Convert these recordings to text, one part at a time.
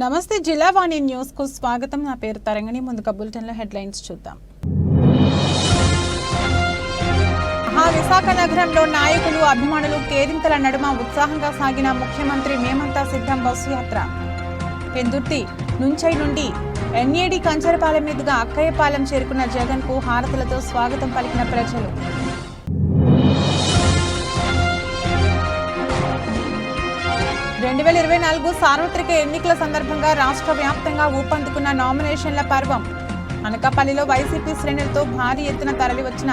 నమస్తే జిల్లావాణి న్యూస్ కు స్వాగతం. నా పేరు తరంగిణి. ముందుగా బులెటిన్ లో హెడ్లైన్స్ చూద్దాం. విశాఖ నగరంలో నాయకులు అభిమానులు కేరింతల నడుమ ఉత్సాహంగా సాగిన ముఖ్యమంత్రి మేమంతా సిద్ధం బస్సు యాత్ర. పెందుర్తి నుంచై నుండి ఎన్ఏడి కంచరపాలెం మీదుగా అక్కయ్యపాలెం చేరుకున్న జగన్ కు హారతులతో స్వాగతం పలికిన ప్రజలు. 2024 సార్వత్రిక ఎన్నికల సందర్భంగా రాష్ట్ర వ్యాప్తంగా ఊపందుకున్న నామినేషన్ల పర్వం. అనకాపల్లిలో వైసీపీ శ్రేణులతో భారీ ఎత్తున తరలివచ్చిన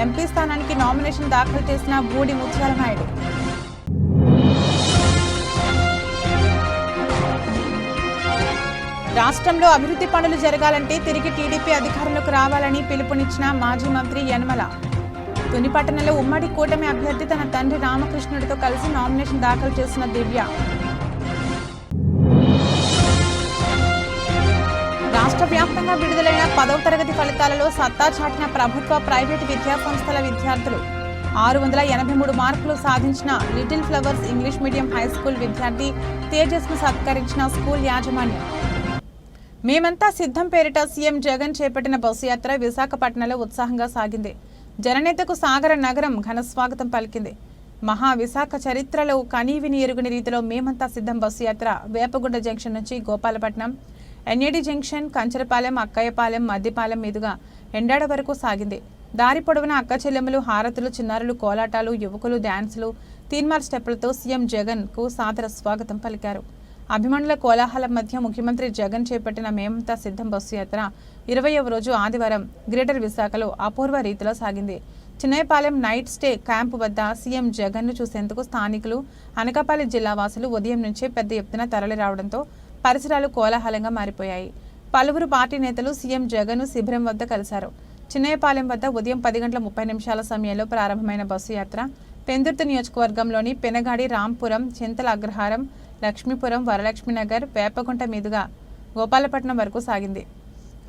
ఎంపీ స్థానానికి నామినేషన్ దాఖలు చేసిన బూడి ముత్యాల నాయుడు. రాష్ట్రంలో అభివృద్ధి పనులు జరగాలంటే తిరిగి టీడీపీ అధికారంలోకి రావాలని పిలుపునిచ్చిన మాజీ మంత్రి యనమల. తుని పట్టణంలో ఉమ్మడి కూటమి అభ్యర్థి తన తండ్రి రామకృష్ణుడితో కలిసి నామినేషన్ దాఖలు చేసిన దివ్య. రాష్ట్ర వ్యాప్తంగా విడుదలైన 10వ తరగతి ఫలితాలలో సత్తా చాటిన ప్రభుత్వ ప్రైవేటు విద్యా సంస్థల విద్యార్థులు. 683 మార్కులు సాధించిన little Flowers English medium high school విద్యార్థి తేజస్ను సత్కరించిన స్కూల్ యాజమాన్యం. మేమంతా సిద్ధం పేరిట సీఎం జగన్ చేపట్టిన బస్సు యాత్ర విశాఖపట్నంలో ఉత్సాహంగా సాగింది. జననేతకు సాగర నగరం ఘన స్వాగతం పలికింది. మహా విశాఖ చరిత్రలో కనీవిని ఎరుగని రీతిలో మేమంతా సిద్ధం బస్సు యాత్ర వేపగుండ జంక్షన్ నుంచి గోపాలపట్నం, ఎన్ఏడి జంక్షన్, కంచరపాలెం, అక్కయ్యపాలెం, మద్దిపాలెం మీదుగా ఎండాడ వరకు సాగింది. దారి పొడవున అక్క చెల్లెమ్మలు, హారతులు, చిన్నారులు, కోలాటాలు, యువకులు, డ్యాన్సులు, తీన్మార్ స్టెప్పులతో సీఎం జగన్ కు సాదర స్వాగతం పలికారు. అభిమానుల కోలాహలం మధ్య ముఖ్యమంత్రి జగన్ చేపట్టిన మేమంతా సిద్ధం బస్సు యాత్ర 20వ రోజు ఆదివారం గ్రేటర్ విశాఖలో అపూర్వ రీతిలో సాగింది. చిన్నయపాలెం నైట్ స్టే క్యాంపు వద్ద సీఎం జగన్ ను చూసేందుకు స్థానికులు, అనకాపల్లి జిల్లా వాసులు ఉదయం నుంచే పెద్ద ఎత్తున తరలి రావడంతో పరిసరాలు కోలాహలంగా మారిపోయాయి. పలువురు పార్టీ నేతలు సీఎం జగన్ ను శిబిరం వద్ద కలిశారు. చిన్నయపాలెం వద్ద ఉదయం 10:30 సమయంలో ప్రారంభమైన బస్సు యాత్ర పెందుర్తి నియోజకవర్గంలోని పెనగాడి, రాంపురం, చింతల అగ్రహారం, లక్ష్మీపురం, వరలక్ష్మీనగర్, వేపగుంట మీదుగా గోపాలపట్నం వరకు సాగింది.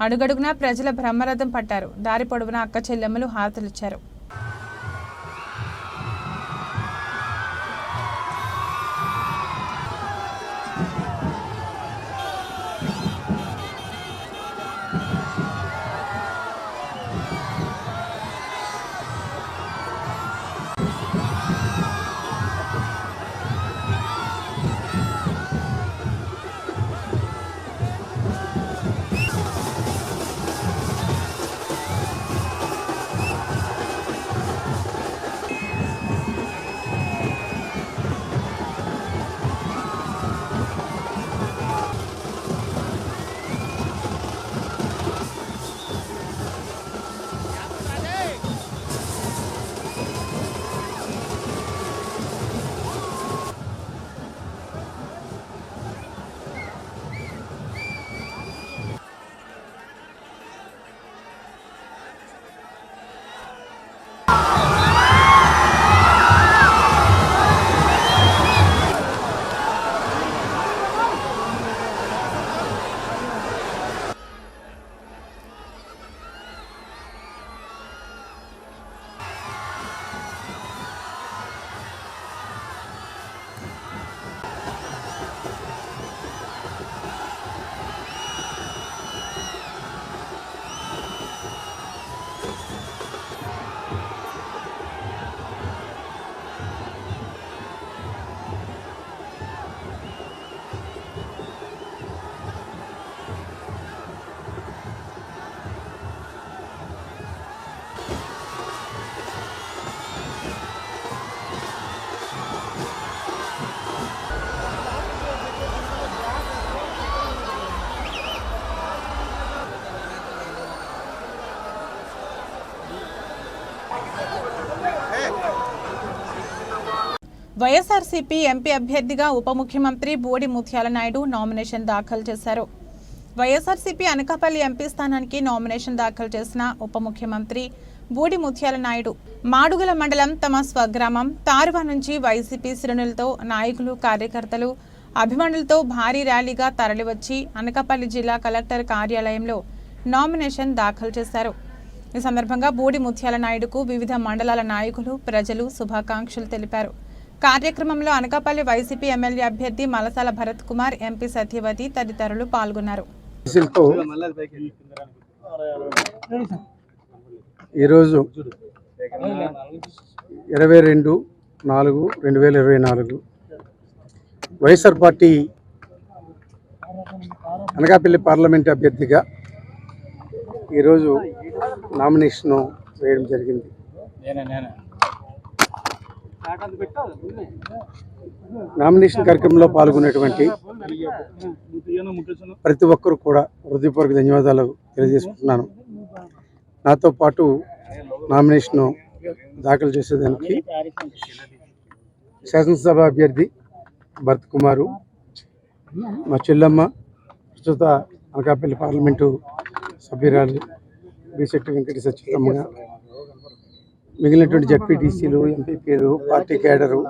అడుగడుగునా ప్రజల బ్రహ్మరథం పట్టారు. దారి పొడవునా అక్క చెల్లెమ్మలు హారతులిచ్చారు. వైఎస్ఆర్సీపీ ఎంపీ అభ్యర్థిగా ఉప ముఖ్యమంత్రి బూడి ముత్యాల నాయుడు నామినేషన్ దాఖలు చేశారు. వైఎస్ఆర్సీపీ అనకాపల్లి ఎంపీ స్థానానికి నామినేషన్ దాఖలు చేసిన ఉప ముఖ్యమంత్రి బూడి ముత్యాల నాయుడు మాడుగుల మండలం తమ స్వగ్రామం తారువా నుంచి వైసీపీ శ్రేణులతో నాయకులు, కార్యకర్తలు, అభిమానులతో భారీ ర్యాలీగా తరలివచ్చి అనకాపల్లి జిల్లా కలెక్టర్ కార్యాలయంలో నామినేషన్ దాఖలు చేశారు. ఈ సందర్భంగా బూడి ముత్యాల నాయుడుకు వివిధ మండలాల నాయకులు, ప్రజలు శుభాకాంక్షలు తెలిపారు. కార్యక్రమంలో అనకాపల్లి వైసీపీ ఎమ్మెల్యే అభ్యర్థి మలసాల భరత్ కుమార్, ఎంపీ సత్యవతి తదితరులు పాల్గొన్నారు. ఈరోజు 22/4/2024 వైఎస్ఆర్ పార్టీ అనకాపల్లి పార్లమెంట్ అభ్యర్థిగా ఈరోజు నామినేషన్ వేయడం జరిగింది. నామినేషన్ కార్యక్రమంలో పాల్గొనేటువంటి ప్రతి ఒక్కరు కూడా హృదయపూర్వక ధన్యవాదాలు తెలియజేసుకుంటున్నాను. నాతో పాటు నామినేషన్ దాఖలు చేసేదానికి శాసనసభ అభ్యర్థి భరత్ కుమారు, మా చెల్లమ్మ, ప్రస్తుత అనకాపల్లి పార్లమెంటు సభ్యురాలు బిశెట్టి వెంకట సత్యమ్మ, మిగిలినటువంటి జడ్పీటీసీలు, ఎంపీపీలు, పార్టీ క్యాడరు,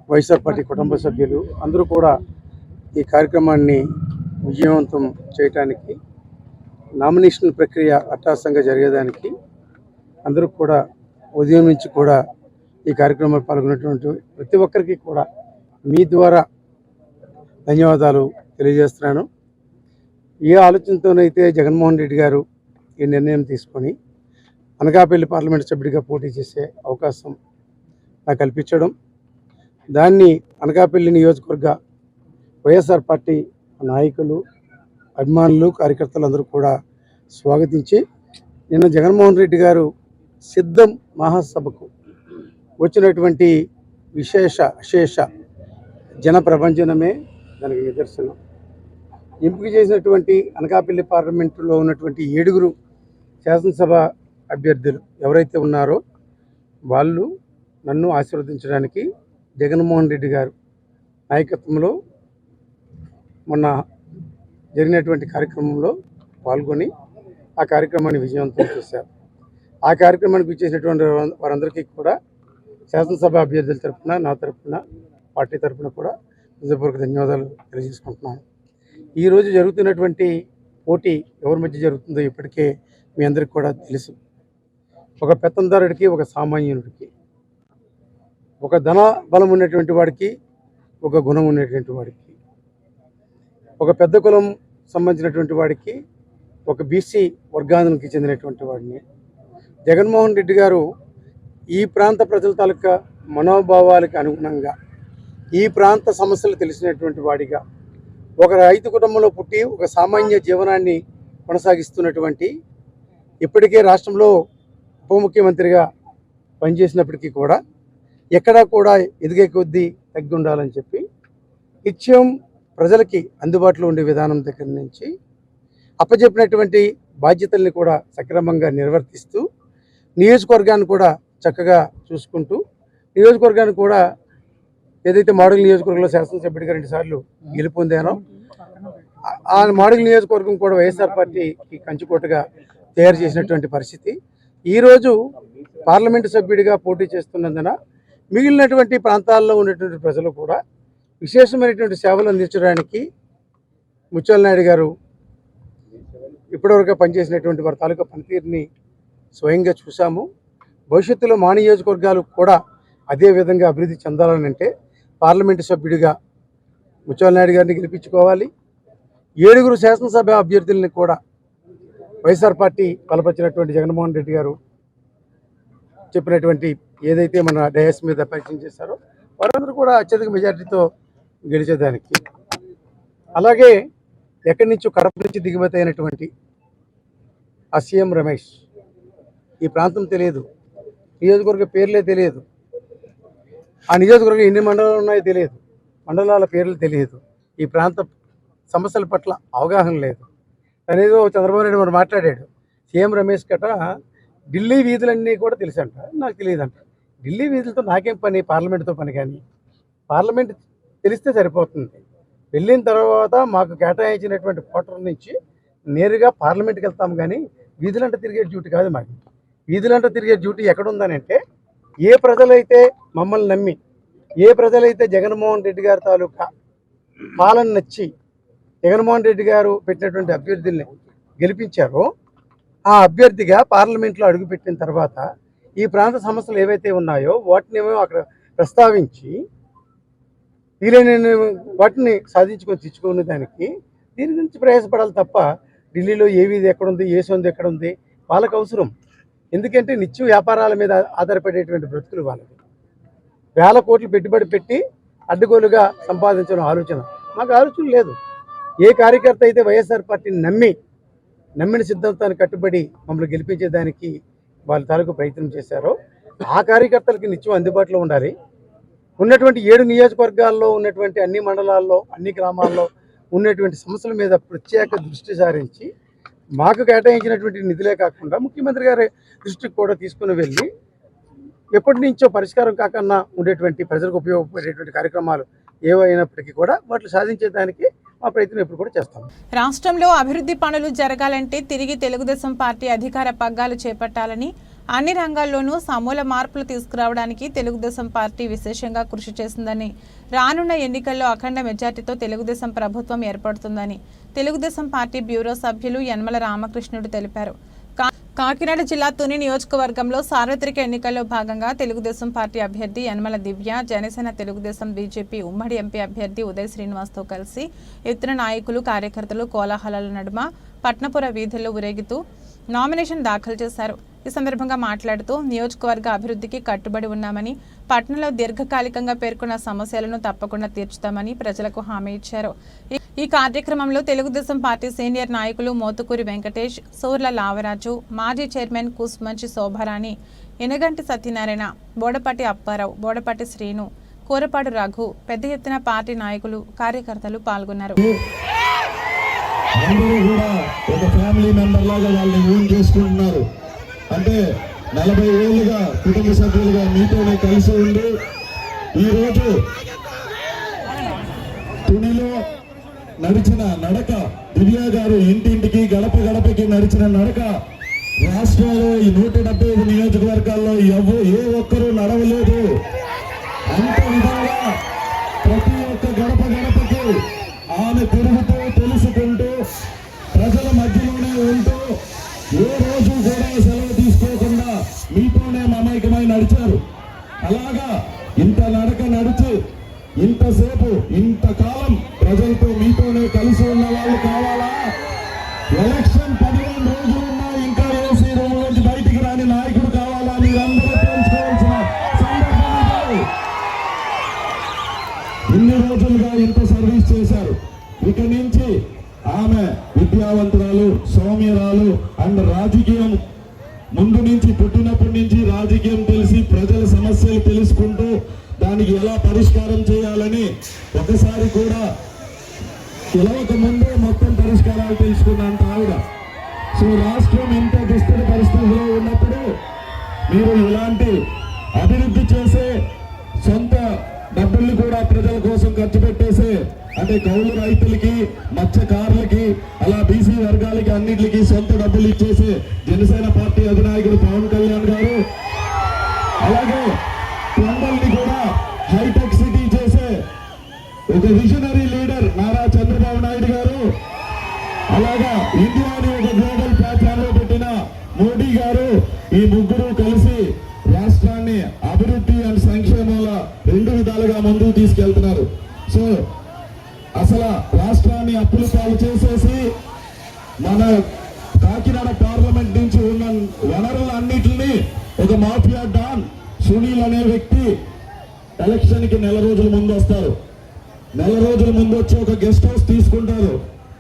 వైఎస్ఆర్ పార్టీ కుటుంబ సభ్యులు అందరూ కూడా ఈ కార్యక్రమాన్ని విజయవంతం చేయడానికి, నామినేషన్ ప్రక్రియ అట్టహాసంగా జరిగేదానికి అందరూ కూడా ఉదయం నుంచి కూడా ఈ కార్యక్రమంలో పాల్గొన్నటువంటి ప్రతి ఒక్కరికి కూడా మీ ద్వారా ధన్యవాదాలు తెలియజేస్తున్నాను. ఏ ఆలోచనతోనైతే జగన్మోహన్ రెడ్డి గారు ఈ నిర్ణయం తీసుకొని అనకాపల్లి పార్లమెంట్ సభ్యుడిగా పోటీ చేసే అవకాశం నాకు కల్పించడం, దాన్ని అనకాపల్లి నియోజకవర్గ వైఎస్ఆర్ పార్టీ నాయకులు, అభిమానులు, కార్యకర్తలు అందరూ కూడా స్వాగతించి నిన్న జగన్మోహన్ రెడ్డి గారు సిద్ధం మహాసభకు వచ్చినటువంటి అశేష జన ప్రపంచనమే దానికి నిదర్శనం. ఎంపిక చేసినటువంటి అనకాపల్లి పార్లమెంటులో ఉన్నటువంటి 7 శాసనసభ అభ్యర్థులు ఎవరైతే ఉన్నారో వాళ్ళు నన్ను ఆశీర్వదించడానికి జగన్మోహన్ రెడ్డి గారు నాయకత్వంలో మొన్న జరిగినటువంటి కార్యక్రమంలో పాల్గొని ఆ కార్యక్రమాన్ని విజయవంతం చేశారు. ఆ కార్యక్రమానికి ఇచ్చేసినటువంటి వారందరికీ కూడా శాసనసభ అభ్యర్థుల తరఫున, నా తరఫున, పార్టీ తరఫున కూడా హృదయపూర్వక ధన్యవాదాలు తెలియజేసుకుంటున్నాను. ఈరోజు జరుగుతున్నటువంటి పోటీ ఎవరి మధ్య జరుగుతుందో ఇప్పటికే మీ అందరికీ కూడా తెలుసు. ఒక పెత్తందారుడికి, ఒక సామాన్యుడికి, ఒక ధన బలం ఉన్నటువంటి వాడికి, ఒక గుణం ఉన్నటువంటి వాడికి, ఒక పెద్ద కులం సంబంధించినటువంటి వాడికి, ఒక బీసీ వర్గానికి చెందినటువంటి వాడిని జగన్మోహన్ రెడ్డి గారు ఈ ప్రాంత ప్రజల తాలూకా మనోభావాలకు అనుగుణంగా, ఈ ప్రాంత సమస్యలు తెలిసినటువంటి వాడిగా, ఒక రైతు కుటుంబంలో పుట్టి ఒక సామాన్య జీవనాన్ని కొనసాగిస్తున్నటువంటి, ఇప్పటికే రాష్ట్రంలో ఉప ముఖ్యమంత్రిగా పనిచేసినప్పటికీ కూడా ఎక్కడా కూడా ఎదిగే కొద్దీ తగ్గి ఉండాలని చెప్పి నిత్యం ప్రజలకి అందుబాటులో ఉండే విధానం దగ్గర నుంచి అప్పచెప్పినటువంటి బాధ్యతల్ని కూడా సక్రమంగా నిర్వర్తిస్తూ, నియోజకవర్గాన్ని కూడా చక్కగా చూసుకుంటూ, నియోజకవర్గాన్ని కూడా ఏదైతే మోడల్ నియోజకవర్గంలో శాసనసభ్యుడిగా 2 సార్లు గెలుపొందానో ఆ మోడల్ నియోజకవర్గం కూడా వైఎస్ఆర్ పార్టీకి కంచుకోటగా తయారు చేసినటువంటి పరిస్థితి. ఈరోజు పార్లమెంటు సభ్యుడిగా పోటీ చేస్తున్నందున మిగిలినటువంటి ప్రాంతాల్లో ఉన్నటువంటి ప్రజలు కూడా విశేషమైనటువంటి సేవలు అందించడానికి ముత్యాల నాయుడు గారు ఇప్పటివరకు పనిచేసినటువంటి వారి తాలూకా పనితీరుని స్వయంగా చూసాము. భవిష్యత్తులో మా నియోజకవర్గాలు కూడా అదే విధంగా అభివృద్ధి చెందాలని అంటే పార్లమెంటు సభ్యుడిగా ముత్యాల నాయుడు గారిని గెలిపించుకోవాలి. 7 శాసనసభ అభ్యర్థుల్ని కూడా వైఎస్ఆర్ పార్టీ బలపరిచినటువంటి జగన్మోహన్ రెడ్డి గారు చెప్పినటువంటి ఏదైతే మన డయాస్ మీద పరిచయం చేశారో వారందరూ కూడా అత్యధిక మెజార్టీతో గెలిచేదానికి, అలాగే ఎక్కడి నుంచో కడప నుంచి దిగుమతి అయినటువంటి ఆ సీఎం రమేష్, ఈ ప్రాంతం తెలియదు, నియోజకవర్గ పేర్లే తెలియదు, ఆ నియోజకవర్గం ఎన్ని మండలాలు ఉన్నాయో తెలియదు, మండలాల పేర్లు తెలియదు, ఈ ప్రాంత సమస్యల పట్ల అవగాహన లేదు అనేది చంద్రబాబు నాయుడు మరి మాట్లాడాడు. సీఎం రమేష్ గట ఢిల్లీ వీధులన్నీ కూడా తెలుసంట, నాకు తెలియదంట. ఢిల్లీ వీధులతో నాకేం పని, పార్లమెంట్తో పని. కానీ పార్లమెంట్ తెలిస్తే సరిపోతుంది. వెళ్ళిన తర్వాత మాకు కేటాయించినటువంటి కోటర్ నుంచి నేరుగా పార్లమెంట్కి వెళ్తాము. కానీ వీధులంట తిరిగే డ్యూటీ కాదు మాకు. వీధులంట తిరిగే డ్యూటీ ఎక్కడుందనంటే, ఏ ప్రజలైతే మమ్మల్ని నమ్మి, ఏ ప్రజలైతే జగన్మోహన్ రెడ్డి గారి తాలూకా పాలన నచ్చి జగన్మోహన్ రెడ్డి గారు పెట్టినటువంటి అభ్యర్థుల్ని గెలిపించారో ఆ అభ్యర్థిగా పార్లమెంట్లో అడుగుపెట్టిన తర్వాత ఈ ప్రాంత సమస్యలు ఏవైతే ఉన్నాయో వాటినేమో అక్కడ ప్రస్తావించి వీలైన వాటిని సాధించుకొని తెచ్చుకునే దానికి దీని గురించి ప్రయాసపడాలి తప్ప ఢిల్లీలో ఏవిది ఎక్కడుంది, ఏ సొంది ఎక్కడుంది వాళ్ళకు అవసరం. ఎందుకంటే నిత్యం వ్యాపారాల మీద ఆధారపడేటువంటి బ్రతుకులు వాళ్ళకి. వేల కోట్లు పెట్టుబడి పెట్టి అడ్డగోలుగా సంపాదించడం ఆలోచన మాకు ఆలోచన లేదు. ఏ కార్యకర్త అయితే వైఎస్ఆర్ పార్టీని నమ్మిన సిద్ధాంతాన్ని కట్టుబడి మమ్మల్ని గెలిపించేదానికి వాళ్ళ తాలూకు ప్రయత్నం చేశారో ఆ కార్యకర్తలకి నిత్యం అందుబాటులో ఉండాలి. ఉన్నటువంటి 7 నియోజకవర్గాల్లో ఉన్నటువంటి అన్ని మండలాల్లో, అన్ని గ్రామాల్లో ఉన్నటువంటి సమస్యల మీద ప్రత్యేక దృష్టి సారించి మాకు కేటాయించినటువంటి నిధులే కాకుండా ముఖ్యమంత్రి గారి దృష్టికి కూడా తీసుకుని వెళ్ళి ఎప్పటి నుంచో పరిష్కారం కాకుండా ఉండేటువంటి ప్రజలకు ఉపయోగపడేటువంటి కార్యక్రమాలు ఏవైనప్పటికీ కూడా వాటిని సాధించేదానికి మా ప్రయత్నం ఎప్పుడు కూడా చేస్తాం. రాష్ట్రంలో అభివృద్ధి పనులు జరగాలంటే తిరిగి తెలుగుదేశం పార్టీ అధికార పగ్గాలు చేపట్టాలని, అన్ని రంగాల్లోనూ సమూల మార్పులు తీసుకురావడానికి తెలుగుదేశం పార్టీ విశేషంగా కృషి చేసిందని, రానున్న ఎన్నికల్లో అఖండ మెజార్టీతో తెలుగుదేశం ప్రభుత్వం ఏర్పడుతుందని తెలుగుదేశం పార్టీ బ్యూరో సభ్యులు యనమల రామకృష్ణుడు తెలిపారు. కాకినాడ జిల్లా తుని నియోజకవర్గంలో సార్వత్రిక ఎన్నికల్లో భాగంగా తెలుగుదేశం పార్టీ అభ్యర్థి యనమల దివ్య, జనసేన తెలుగుదేశం బీజేపీ ఉమ్మడి ఎంపీ అభ్యర్థి ఉదయ్ శ్రీనివాస్తో కలిసి ఇతర నాయకులు, కార్యకర్తలు కోలాహలాల నడుమ పట్నపుర వీధుల్లో ఊరేగుతూ నామినేషన్ దాఖలు చేశారు. ఈ సందర్భంగా మాట్లాడుతూ నియోజకవర్గ అభివృద్ధికి కట్టుబడి ఉన్నామని, పట్టణంలో దీర్ఘకాలికంగా పేర్కొన్న సమస్యలను తప్పకుండా తీర్చుతామని ప్రజలకు హామీ ఇచ్చారు. ఈ కార్యక్రమంలో తెలుగుదేశం పార్టీ సీనియర్ నాయకులు మోతుకూరి వెంకటేష్, సూర్ల లావరాజు, మాజీ చైర్మన్ కుస్మంచి శోభారాణి, ఎనగంటి సత్యనారాయణ, బోడపాటి అప్పారావు, బోడపాటి శ్రీను, కూరపాడు రఘు, పెద్ద ఎత్తున పార్టీ నాయకులు, కార్యకర్తలు పాల్గొన్నారు. అంటే 40 ఏళ్ళుగా కుటుంబ సభ్యులుగా మీతోనే కలిసి ఉండి ఈరోజు తునిలో నడిచిన నడక, దివ్య గారు ఇంటింటికి గడప గడపకి నడిచిన నడక రాష్ట్రంలో ఈ 175 నియోజకవర్గాల్లో ఏ ఒక్కరూ నడవలేదు. అంత విధంగా ప్రతి ఒక్క గడప గడపకి ఆమె తిరుగుతూ తెలుసుకుంటూ ప్రజల మధ్యలోనే ఉంటూ ఏ రోజు కూడా సెలవు తీసుకోకుండా మీతోనే మమైకమై నడిచారు. అలాగా ఇంత నడక నడిచి ఇంతసేపు ఇంతకాలం ప్రజలతో మీతోనే కలిసి ఉన్న వాళ్ళు కావాలా? ఎలక్షన్ 15 రోజులున్నా ఇంకా ఏసీ రూమ్ నుంచి బయటికి రాని నాయకుడు కావాలా? మీరందరూ తెలుసుకోవాల్సిన సందర్భం. ఇన్ని రోజులుగా ఇంత సర్వీస్ చేశారు. ఇక నుంచి ఆమె విద్యావంతురాలు, సౌమ్యరాలు అండ్ రాజకీయం ముందు నుంచి పుట్టినప్పటి నుంచి రాజకీయం తెలిసి ప్రజల సమస్యలు తెలుసుకుంటూ దానికి ఎలా పరిష్కారం చేయాలని ఒకసారి కూడా తెలవక ముందే మొత్తం పరిష్కారాలు తెలుసుకున్నంత ఆవిడ. సో రాష్ట్రం ఇంత దుస్థిర పరిస్థితిలో ఉన్నప్పుడు మీరు ఇలాంటి అభివృద్ధి చేసే, సొంత డబ్బుల్ని కూడా ప్రజల కోసం ఖర్చు పెట్టేసే, అంటే కౌలు రైతులకి, మత్స్యకారులకి, అలా బీసీ వర్గాలకి అన్నింటికి సొంత డబ్బులు ఇచ్చేసే జనసేన పార్టీ అధినాయకుడు పవన్ కళ్యాణ్ గారు, అలాగే కొండల్ని కూడా హైటెక్ సిటీ చేసే ఒక విజనరీ లీడర్ నారా చంద్రబాబు నాయుడు గారు, అలాగా ఇండియాని ఒక గ్లోబల్ ప్లాట్ఫామ్ లో పెట్టిన మోడీ గారు, ఈ ముగ్గురు కలిసి రాష్ట్రాన్ని అభివృద్ధి అండ్ సంక్షేమాల 2 విధాలుగా ముందుకు తీసుకెళ్తున్నారు. సో అసలు రాష్ట్రాన్ని అప్పులు పాలు చేసేసి మన కాకినాడ పార్లమెంట్ నుంచి ఉన్న వనరులన్నిటిని ఒక మాఫియా డాన్ సునీల్ అనే వ్యక్తి ఎలక్షన్ కి 4 రోజుల ముందు వస్తారు. 4 రోజుల ముందు వచ్చి ఒక గెస్ట్ హౌస్ తీసుకుంటారు.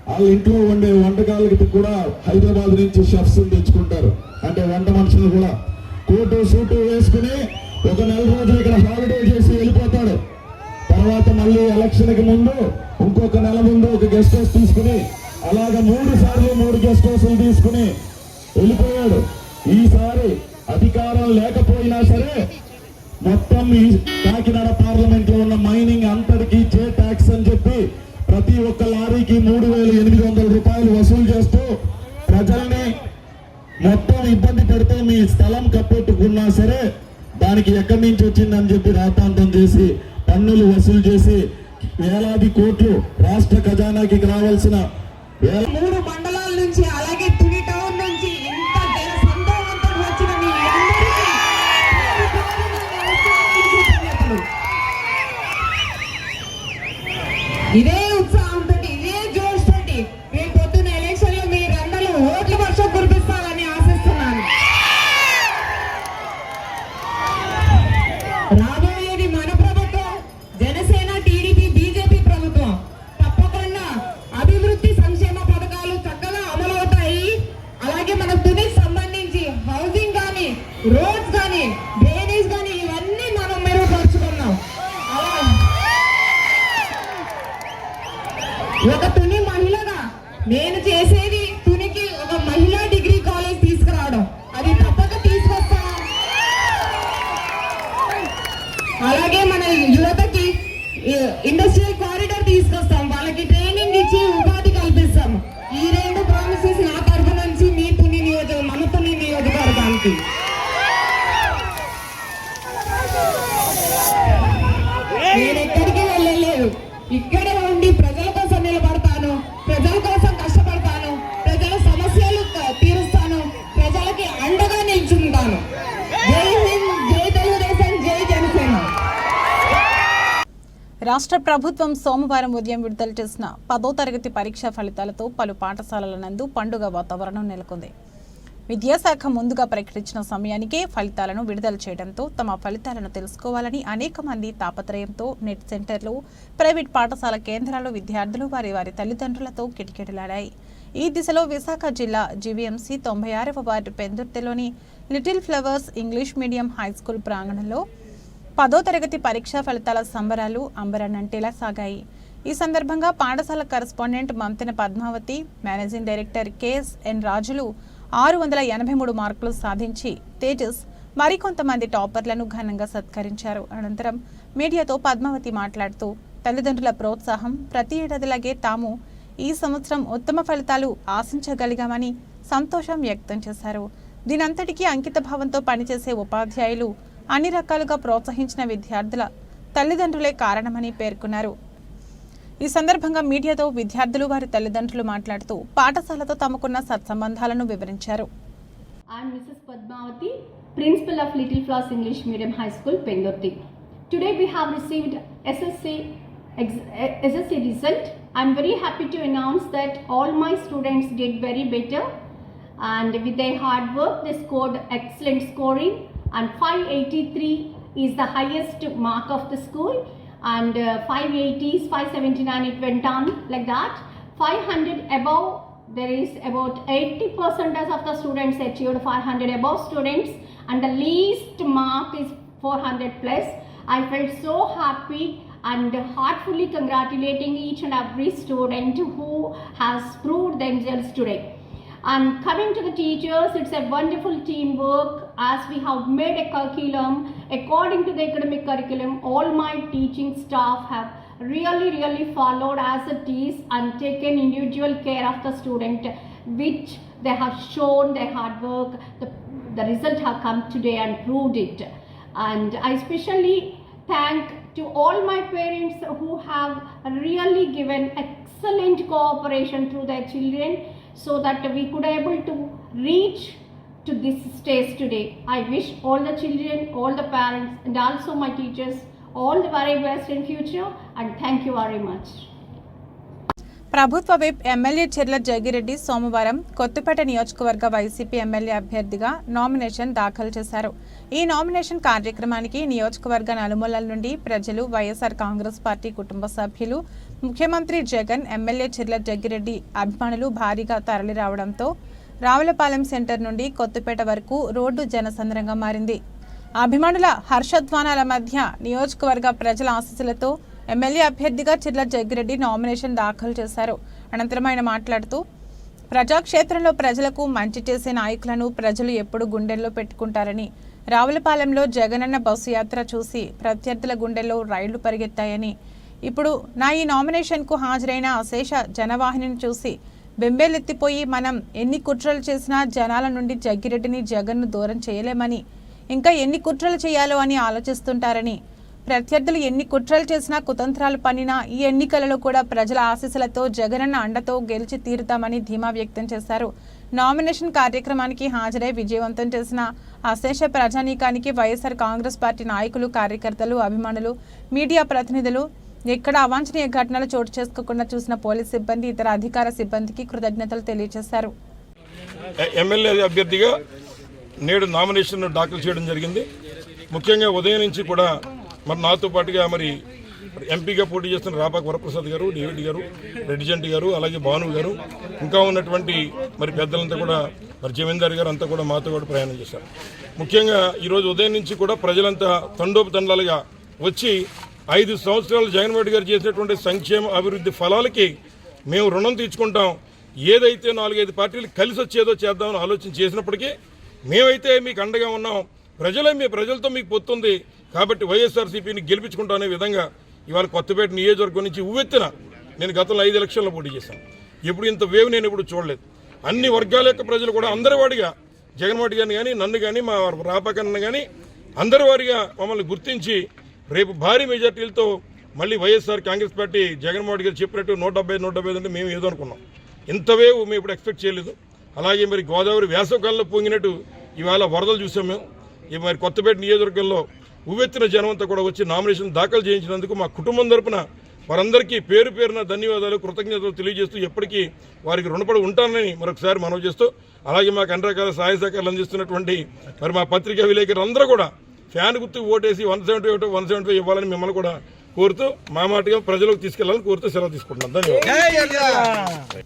వాళ్ళ ఇంట్లో వండే వంటకాలకి కూడా హైదరాబాద్ నుంచి షెఫ్స్ తెచ్చుకుంటారు. అంటే వంట మనుషులు కూడా కోటు సూటు వేసుకుని ఒక 4 రోజులు ఇక్కడ హాలిడే చేసి వెళ్ళిపోతాడు. తర్వాత మళ్ళీ ఎలక్షన్ కి ముందు ఇంకొక నెల ముందు ఒక గెస్ట్ హౌస్ తీసుకుని అలాగా 3 సార్లు 3 గెస్ట్ హౌస్లు తీసుకుని వెళ్ళిపోయాడు. ఈసారి అధికారం లేకపోయినా సరే మొత్తం ఈ కాకినాడ పార్లమెంట్ లో ఉన్న మైనింగ్ అంతటికి జే ట్యాక్స్ అని చెప్పి ప్రతి ఒక్క లారీకి 3,800 రూపాయలు వసూలు చేస్తూ ప్రజల్ని మొత్తం ఇబ్బంది పెడితే మీ స్థలం కప్పెట్టుకున్నా సరే దానికి ఎక్కడి నుంచి వచ్చిందని చెప్పి రాతాంతం చేసి పన్నులు వసూలు చేసి వేలాది కోట్లు రాష్ట్ర ఖజానాకి రావాల్సిన 3 మండలాల నుంచి, అలాగే తుని టౌన్ నుంచి ఇంత సంతోషంతో వచ్చిన మీ అందరికీ ఇదే ఉత్సాహంతో ఇదే జోష్ తోటి రేపు పొద్దున్న ఎలక్షన్ లో మీరందరూ ఓట్ల వర్షం కురిపిస్తారని ఆశిస్తున్నాను. రాబోయేది మన ప్రభుత్వం, జనసేన, టీడీపీ, బీజేపీ ప్రభుత్వం. తప్పకుండా అభివృద్ధి సంక్షేమ పథకాలు చక్కగా అమలవుతాయి. అలాగే మన తుదికి సంబంధించి హౌసింగ్ కానీ, రోడ్స్ కానీ, డ్రైనేజ్ కానీ ఇవన్నీ మనం మెరుగుపరుచుకున్నాం. ఒక తుని మహిళగా నేను చేసేది తునికి ఒక మహిళా డిగ్రీ కాలేజ్ తీసుకురావడం, అది తప్పక తీసుకొస్తాం. అలాగే మన యువతకి ఇండస్ట్రియల్ కారిడార్ తీసుకొస్తాం, వాళ్ళకి ట్రైనింగ్ ఇచ్చి ఉపాధి కల్పిస్తాం. ఈ రెండు ప్రామిసెస్ నా తరఫు నుంచి మీ తుని మన తుని నియోజకవర్గానికి. నేను ఎక్కడికి వెళ్ళలేదు, ఇక్కడే ఉండి ప్రజల కోసం నిలబడతాను, ప్రజల కోసం కష్టపడతాను, ప్రజల సమస్యలు తీరుస్తాను, ప్రజలకి అండగా నిల్చుంటాను. జై హింద్, జై తెలుగుదేశం, జై జనసేన. రాష్ట్ర ప్రభుత్వం సోమవారం ఉదయం విడుదల చేసిన 10వ తరగతి పరీక్షా ఫలితాలతో పలు పాఠశాలల నందు పండుగ వాతావరణం నెలకొంది. విద్యాశాఖ ముందుగా ప్రకటించిన సమయానికే ఫలితాలను విడుదల చేయడంతో తమ ఫలితాలను తెలుసుకోవాలని అనేక మంది తాపత్రయంతో నెట్ సెంటర్లు, ప్రైవేట్ పాఠశాల కేంద్రాల్లో విద్యార్థులు వారి తల్లిదండ్రులతో కిటకిటలాడాయి. ఈ దిశలో విశాఖ జిల్లా జీవీఎంసీ 96వ వార్డు పెందుర్తిలోని Little Flowers English medium high school ప్రాంగణంలో 10వ తరగతి పరీక్షా ఫలితాల సంబరాలు అంబరాన్నంటేలా సాగాయి. ఈ సందర్భంగా పాఠశాల correspondent Mantena Padmavathi, managing director KSN రాజులు 683 మార్కులు సాధించి తేజస్ మరికొంతమంది టాపర్లను ఘనంగా సత్కరించారు. అనంతరం మీడియాతో పద్మావతి మాట్లాడుతూ తల్లిదండ్రుల ప్రోత్సాహం, ప్రతి ఏడాదిలాగే తాము ఈ సంవత్సరం ఉత్తమ ఫలితాలు ఆశించగలిగామని సంతోషం వ్యక్తం చేశారు. దీనంతటికీ అంకిత భావంతో పనిచేసే ఉపాధ్యాయులు, అన్ని రకాలుగా ప్రోత్సహించిన విద్యార్థుల తల్లిదండ్రులే కారణమని పేర్కొన్నారు. ఈ సందర్భంగా మీడియాతో విద్యార్థులు వారి తల్లిదండ్రులు మాట్లాడుతూ పాఠశాలతో తమకున్న సత్సంబంధాలను వివరించారు. I am Mrs. Padmavati, Principal of Little Flowers English Medium High School, Pendurthi. Today we have received SSC result. I am very happy to announce that all my students did very better, and with their hard work they scored excellent scoring, and 583 is the highest mark of the school. And 580s, 579 it went on like that. 500 above, there is about 80% of the students achieved 500 above students, and the least mark is 400 plus. I felt so happy and heartfully congratulating each and every student who has proved themselves today. And coming to the teachers, it's a wonderful teamwork as we have made a curriculum according to the academic curriculum. All my teaching staff have really followed as it is and taken individual care of the student, which they have shown their hard work. The result have come today and proved it. And I especially thank to all my parents who have really given excellent cooperation through their children, so that we could able to reach to this stage today. I wish all the children, all the parents, and also my teachers all the very best in future, and thank you very much. ప్రభుత్వ whip MLA చెర్ల జగ్గిరెడ్డి సోమవారం కొత్తపేట నియోజకవర్గ YCP MLA అభ్యర్థిగా nomination దాఖలు చేశారు. ఈ nomination కార్యక్రమానికి నియోజకవర్గ నలుమూలల నుండి ప్రజలు, వైఎస్ఆర్ కాంగ్రెస్ పార్టీ కుటుంబ సభ్యులు, ముఖ్యమంత్రి జగన్, ఎమ్మెల్యే చెర్ల జగ్గిరెడ్డి అభిమానులు భారీగా తరలిరావడంతో రావులపాలెం సెంటర్ నుండి కొత్తపేట వరకు రోడ్డు జనసంద్రంగా మారింది. అభిమానుల హర్షధ్వానాల మధ్య నియోజకవర్గ ప్రజల ఆశీస్సులతో ఎమ్మెల్యే అభ్యర్థిగా చెర్ల జగ్గిరెడ్డి నామినేషన్ దాఖలు చేశారు. అనంతరం ఆయన మాట్లాడుతూ ప్రజాక్షేత్రంలో ప్రజలకు మంచి చేసే నాయకులను ప్రజలు ఎప్పుడు గుండెల్లో పెట్టుకుంటారని, రావులపాలెంలో జగనన్న బస్సు యాత్ర చూసి ప్రత్యర్థుల గుండెల్లో రైళ్లు పరిగెత్తాయని, ఇప్పుడు నా ఈ నామినేషన్కు హాజరైన అశేష జనవాహినిని చూసి బెంబేలెత్తిపోయి మనం ఎన్ని కుట్రలు చేసినా జనాల నుండి జగ్గిరెడ్డిని, జగన్ను దూరం చేయలేమని, ఇంకా ఎన్ని కుట్రలు చేయాలో అని ఆలోచిస్తుంటారని, ప్రత్యర్థులు ఎన్ని కుట్రలు చేసినా, కుతంత్రాలు పన్నినా ఈ ఎన్నికలలో కూడా ప్రజల ఆశీస్సులతో జగనన్న అండతో గెలిచి తీరుతామని ధీమా వ్యక్తం చేశారు. నామినేషన్ కార్యక్రమానికి హాజరై విజయవంతం చేసిన అశేష ప్రజానీకానికి వైఎస్ఆర్ కాంగ్రెస్ పార్టీ నాయకులు, కార్యకర్తలు, అభిమానులు, మీడియా ప్రతినిధులు, ఎక్కడ అవాంఛనీయ ఘటనలు చోటు చేసుకోకుండా చూసిన పోలీస్ సిబ్బంది, ఇతర అధికార సిబ్బందికి కృతజ్ఞతలు తెలియజేశారు. ఎమ్మెల్యే అభ్యర్థిగా నేడు నామినేషన్ దాఖలు చేయడం జరిగింది. ముఖ్యంగా ఉదయం నుంచి కూడా మరి నాతో పాటుగా మరి ఎంపీగా పోటీ చేస్తున్న రాపాక వరప్రసాద్ గారు, డేవిడ్ గారు, రెడ్డిజెంట్ గారు, అలాగే భాను గారు, ఇంకా ఉన్నటువంటి మరి పెద్దలంతా కూడా మరి జమీందార్ గారు అంతా కూడా మాతో కూడా ప్రయాణం చేశారు. ముఖ్యంగా ఈరోజు ఉదయం నుంచి కూడా ప్రజలంతా తండోపతండాలుగా వచ్చి 5 సంవత్సరాలు జగన్మోహన్ రెడ్డి గారు చేసినటువంటి సంక్షేమ అభివృద్ధి ఫలాలకి మేము రుణం తీర్చుకుంటాం. ఏదైతే 4-5 పార్టీలు కలిసి వచ్చేదో చేద్దామని ఆలోచన చేసినప్పటికీ మేమైతే మీకు అండగా ఉన్నాం, ప్రజలతో మీకు పొత్తుంది కాబట్టి వైఎస్ఆర్సీపీని గెలిపించుకుంటాం అనే విధంగా ఇవాళ కొత్తపేట నియోజకవర్గం నుంచి ఉవ్వెత్తున నేను గతంలో 5 ఎలక్షన్లో పోటీ చేశాను. ఎప్పుడు ఇంత వేవ్ నేను ఎప్పుడు చూడలేదు. అన్ని వర్గాల యొక్క ప్రజలు కూడా అందరి వాడిగా జగన్మోహన్ రెడ్డి గారిని కానీ, నన్ను కానీ, మా రాపాకన్న కానీ అందరి వారిగా మమ్మల్ని గుర్తించి రేపు భారీ మెజార్టీలతో మళ్ళీ వైఎస్ఆర్ కాంగ్రెస్ పార్టీ జగన్మోహన్ రెడ్డి గారు చెప్పినట్టు 170 అంటే మేము ఏదో అనుకున్నాం. ఇంత వేవ్ మేము ఇప్పుడు ఎక్స్పెక్ట్ చేయలేదు. అలాగే మరి గోదావరి వేసవకాలంలో పొంగినట్టు ఇవాళ వరదలు చూసాం మేము. మరి కొత్తపేట నియోజకవర్గంలో ఉవ్వెత్తిన జనమంతా కూడా వచ్చి నామినేషన్ దాఖలు చేయించినందుకు మా కుటుంబం తరపున వారందరికీ పేరు పేరున ధన్యవాదాలు, కృతజ్ఞతలు తెలియజేస్తూ ఎప్పటికీ వారికి రుణపడి ఉంటానని మరొకసారి మనవి చేస్తూ, అలాగే మాకు అన్ని రకాల సహాయ సహకారాలు అందిస్తున్నటువంటి మరి మా పత్రికా విలేకరులు అందరూ కూడా ఫ్యాన్ గుర్తుకు ఓటేసి 175 ఇవ్వాలని మిమ్మల్ని కూడా కోరుతూ మా మాటగా ప్రజలకు తీసుకెళ్లాలని కోరుతూ సెలవు తీసుకుంటున్నాను. ధన్యవాదాలు.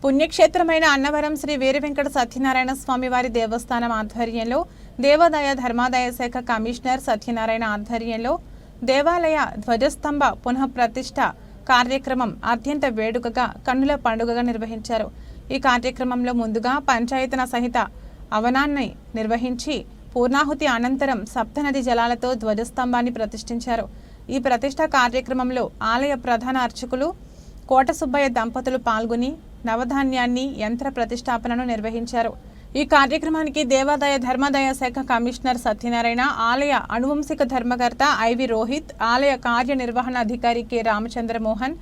పుణ్యక్షేత్రమైన అన్నవరం శ్రీ వీర వెంకట సత్యనారాయణ స్వామి వారి దేవస్థానం ఆధ్వర్యంలో దేవాదాయ ధర్మాదాయ శాఖ కమిషనర్ సత్యనారాయణ ఆధ్వర్యంలో దేవాలయ ధ్వజస్తంభ పునఃప్రతిష్ఠ కార్యక్రమం అత్యంత వేడుకగా కన్నుల పండుగగా నిర్వహించారు. ఈ కార్యక్రమంలో ముందుగా పంచాయతన సహిత అవనాన్ని నిర్వహించి పూర్ణాహుతి అనంతరం సప్తనది జలాలతో ధ్వజస్తంభాన్ని ప్రతిష్ఠించారు. ఈ ప్రతిష్ఠ కార్యక్రమంలో ఆలయ ప్రధాన అర్చకులు కోట సుబ్బయ్య దంపతులు పాల్గొని నవధాన్యాన్ని యంత్ర ప్రతిష్టాపనను నిర్వహించారు. ఈ కార్యక్రమానికి దేవాదాయ ధర్మాదాయ శాఖ కమిషనర్ సత్యనారాయణ, ఆలయ అనువంశిక ధర్మకర్త ఐవి రోహిత్, ఆలయ కార్యనిర్వహణ అధికారి K Ramachandra Mohan,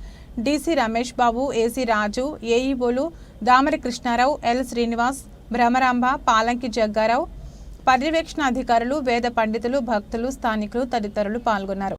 DC Ramesh Babu, AC రాజు, ఏఈఓలు దామరి కృష్ణారావు, ఎల్ శ్రీనివాస్, భ్రమరాంబ, పాలంకి జగ్గారావు, పర్యవేక్షణ అధికారులు, వేద పండితులు, భక్తులు, స్థానికులు తదితరులు పాల్గొన్నారు.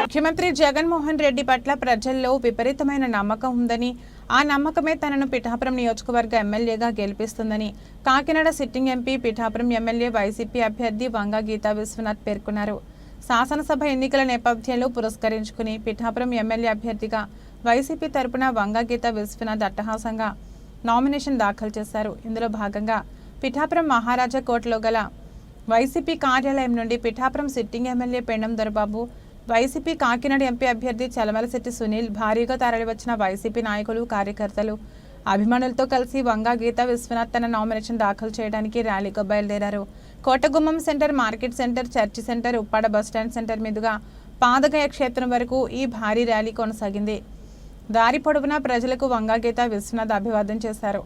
ముఖ్యమంత్రి జగన్మోహన్ రెడ్డి పట్ల ప్రజల్లో విపరీతమైన నమ్మకం ఉందని, ఆ నమ్మకమే తనను పిఠాపురం నియోజకవర్గ ఎమ్మెల్యేగా గెలిపిస్తుందని Kakinada sitting MP, Pithapuram MLA YCP అభ్యర్థి వంగ గీతా విశ్వనాథ్ పేర్కొన్నారు. శాసనసభ ఎన్నికల నేపథ్యంలో పురస్కరించుకుని పిఠాపురం ఎమ్మెల్యే అభ్యర్థిగా వైసీపీ తరపున వంగ గీతా విశ్వనాథ్ అట్టహాసంగా నామినేషన్ దాఖలు చేశారు. ఇందులో భాగంగా పిఠాపురం మహారాజా కోటలో గల వైసీపీ కార్యాలయం నుండి Pithapuram sitting MLA Pendem Dorababu, YCP Kakinada MP అభ్యర్థి చలమలశెట్టి సునీల్, భారీగా తరలివచ్చిన వైసీపీ నాయకులు, కార్యకర్తలు, అభిమానులతో కలిసి వంగా గీతా విశ్వనాథ్ తన నామినేషన్ దాఖలు చేయడానికి ర్యాలీగా బయలుదేరారు. Kotagummam centre, market centre, church centre, Uppada bus stand centre మీదుగా పాదగయ క్షేత్రం వరకు ఈ భారీ ర్యాలీ కొనసాగింది. దారి పొడవునా ప్రజలకు వంగా గీతా విశ్వనాథ్ అభివాదం చేశారు.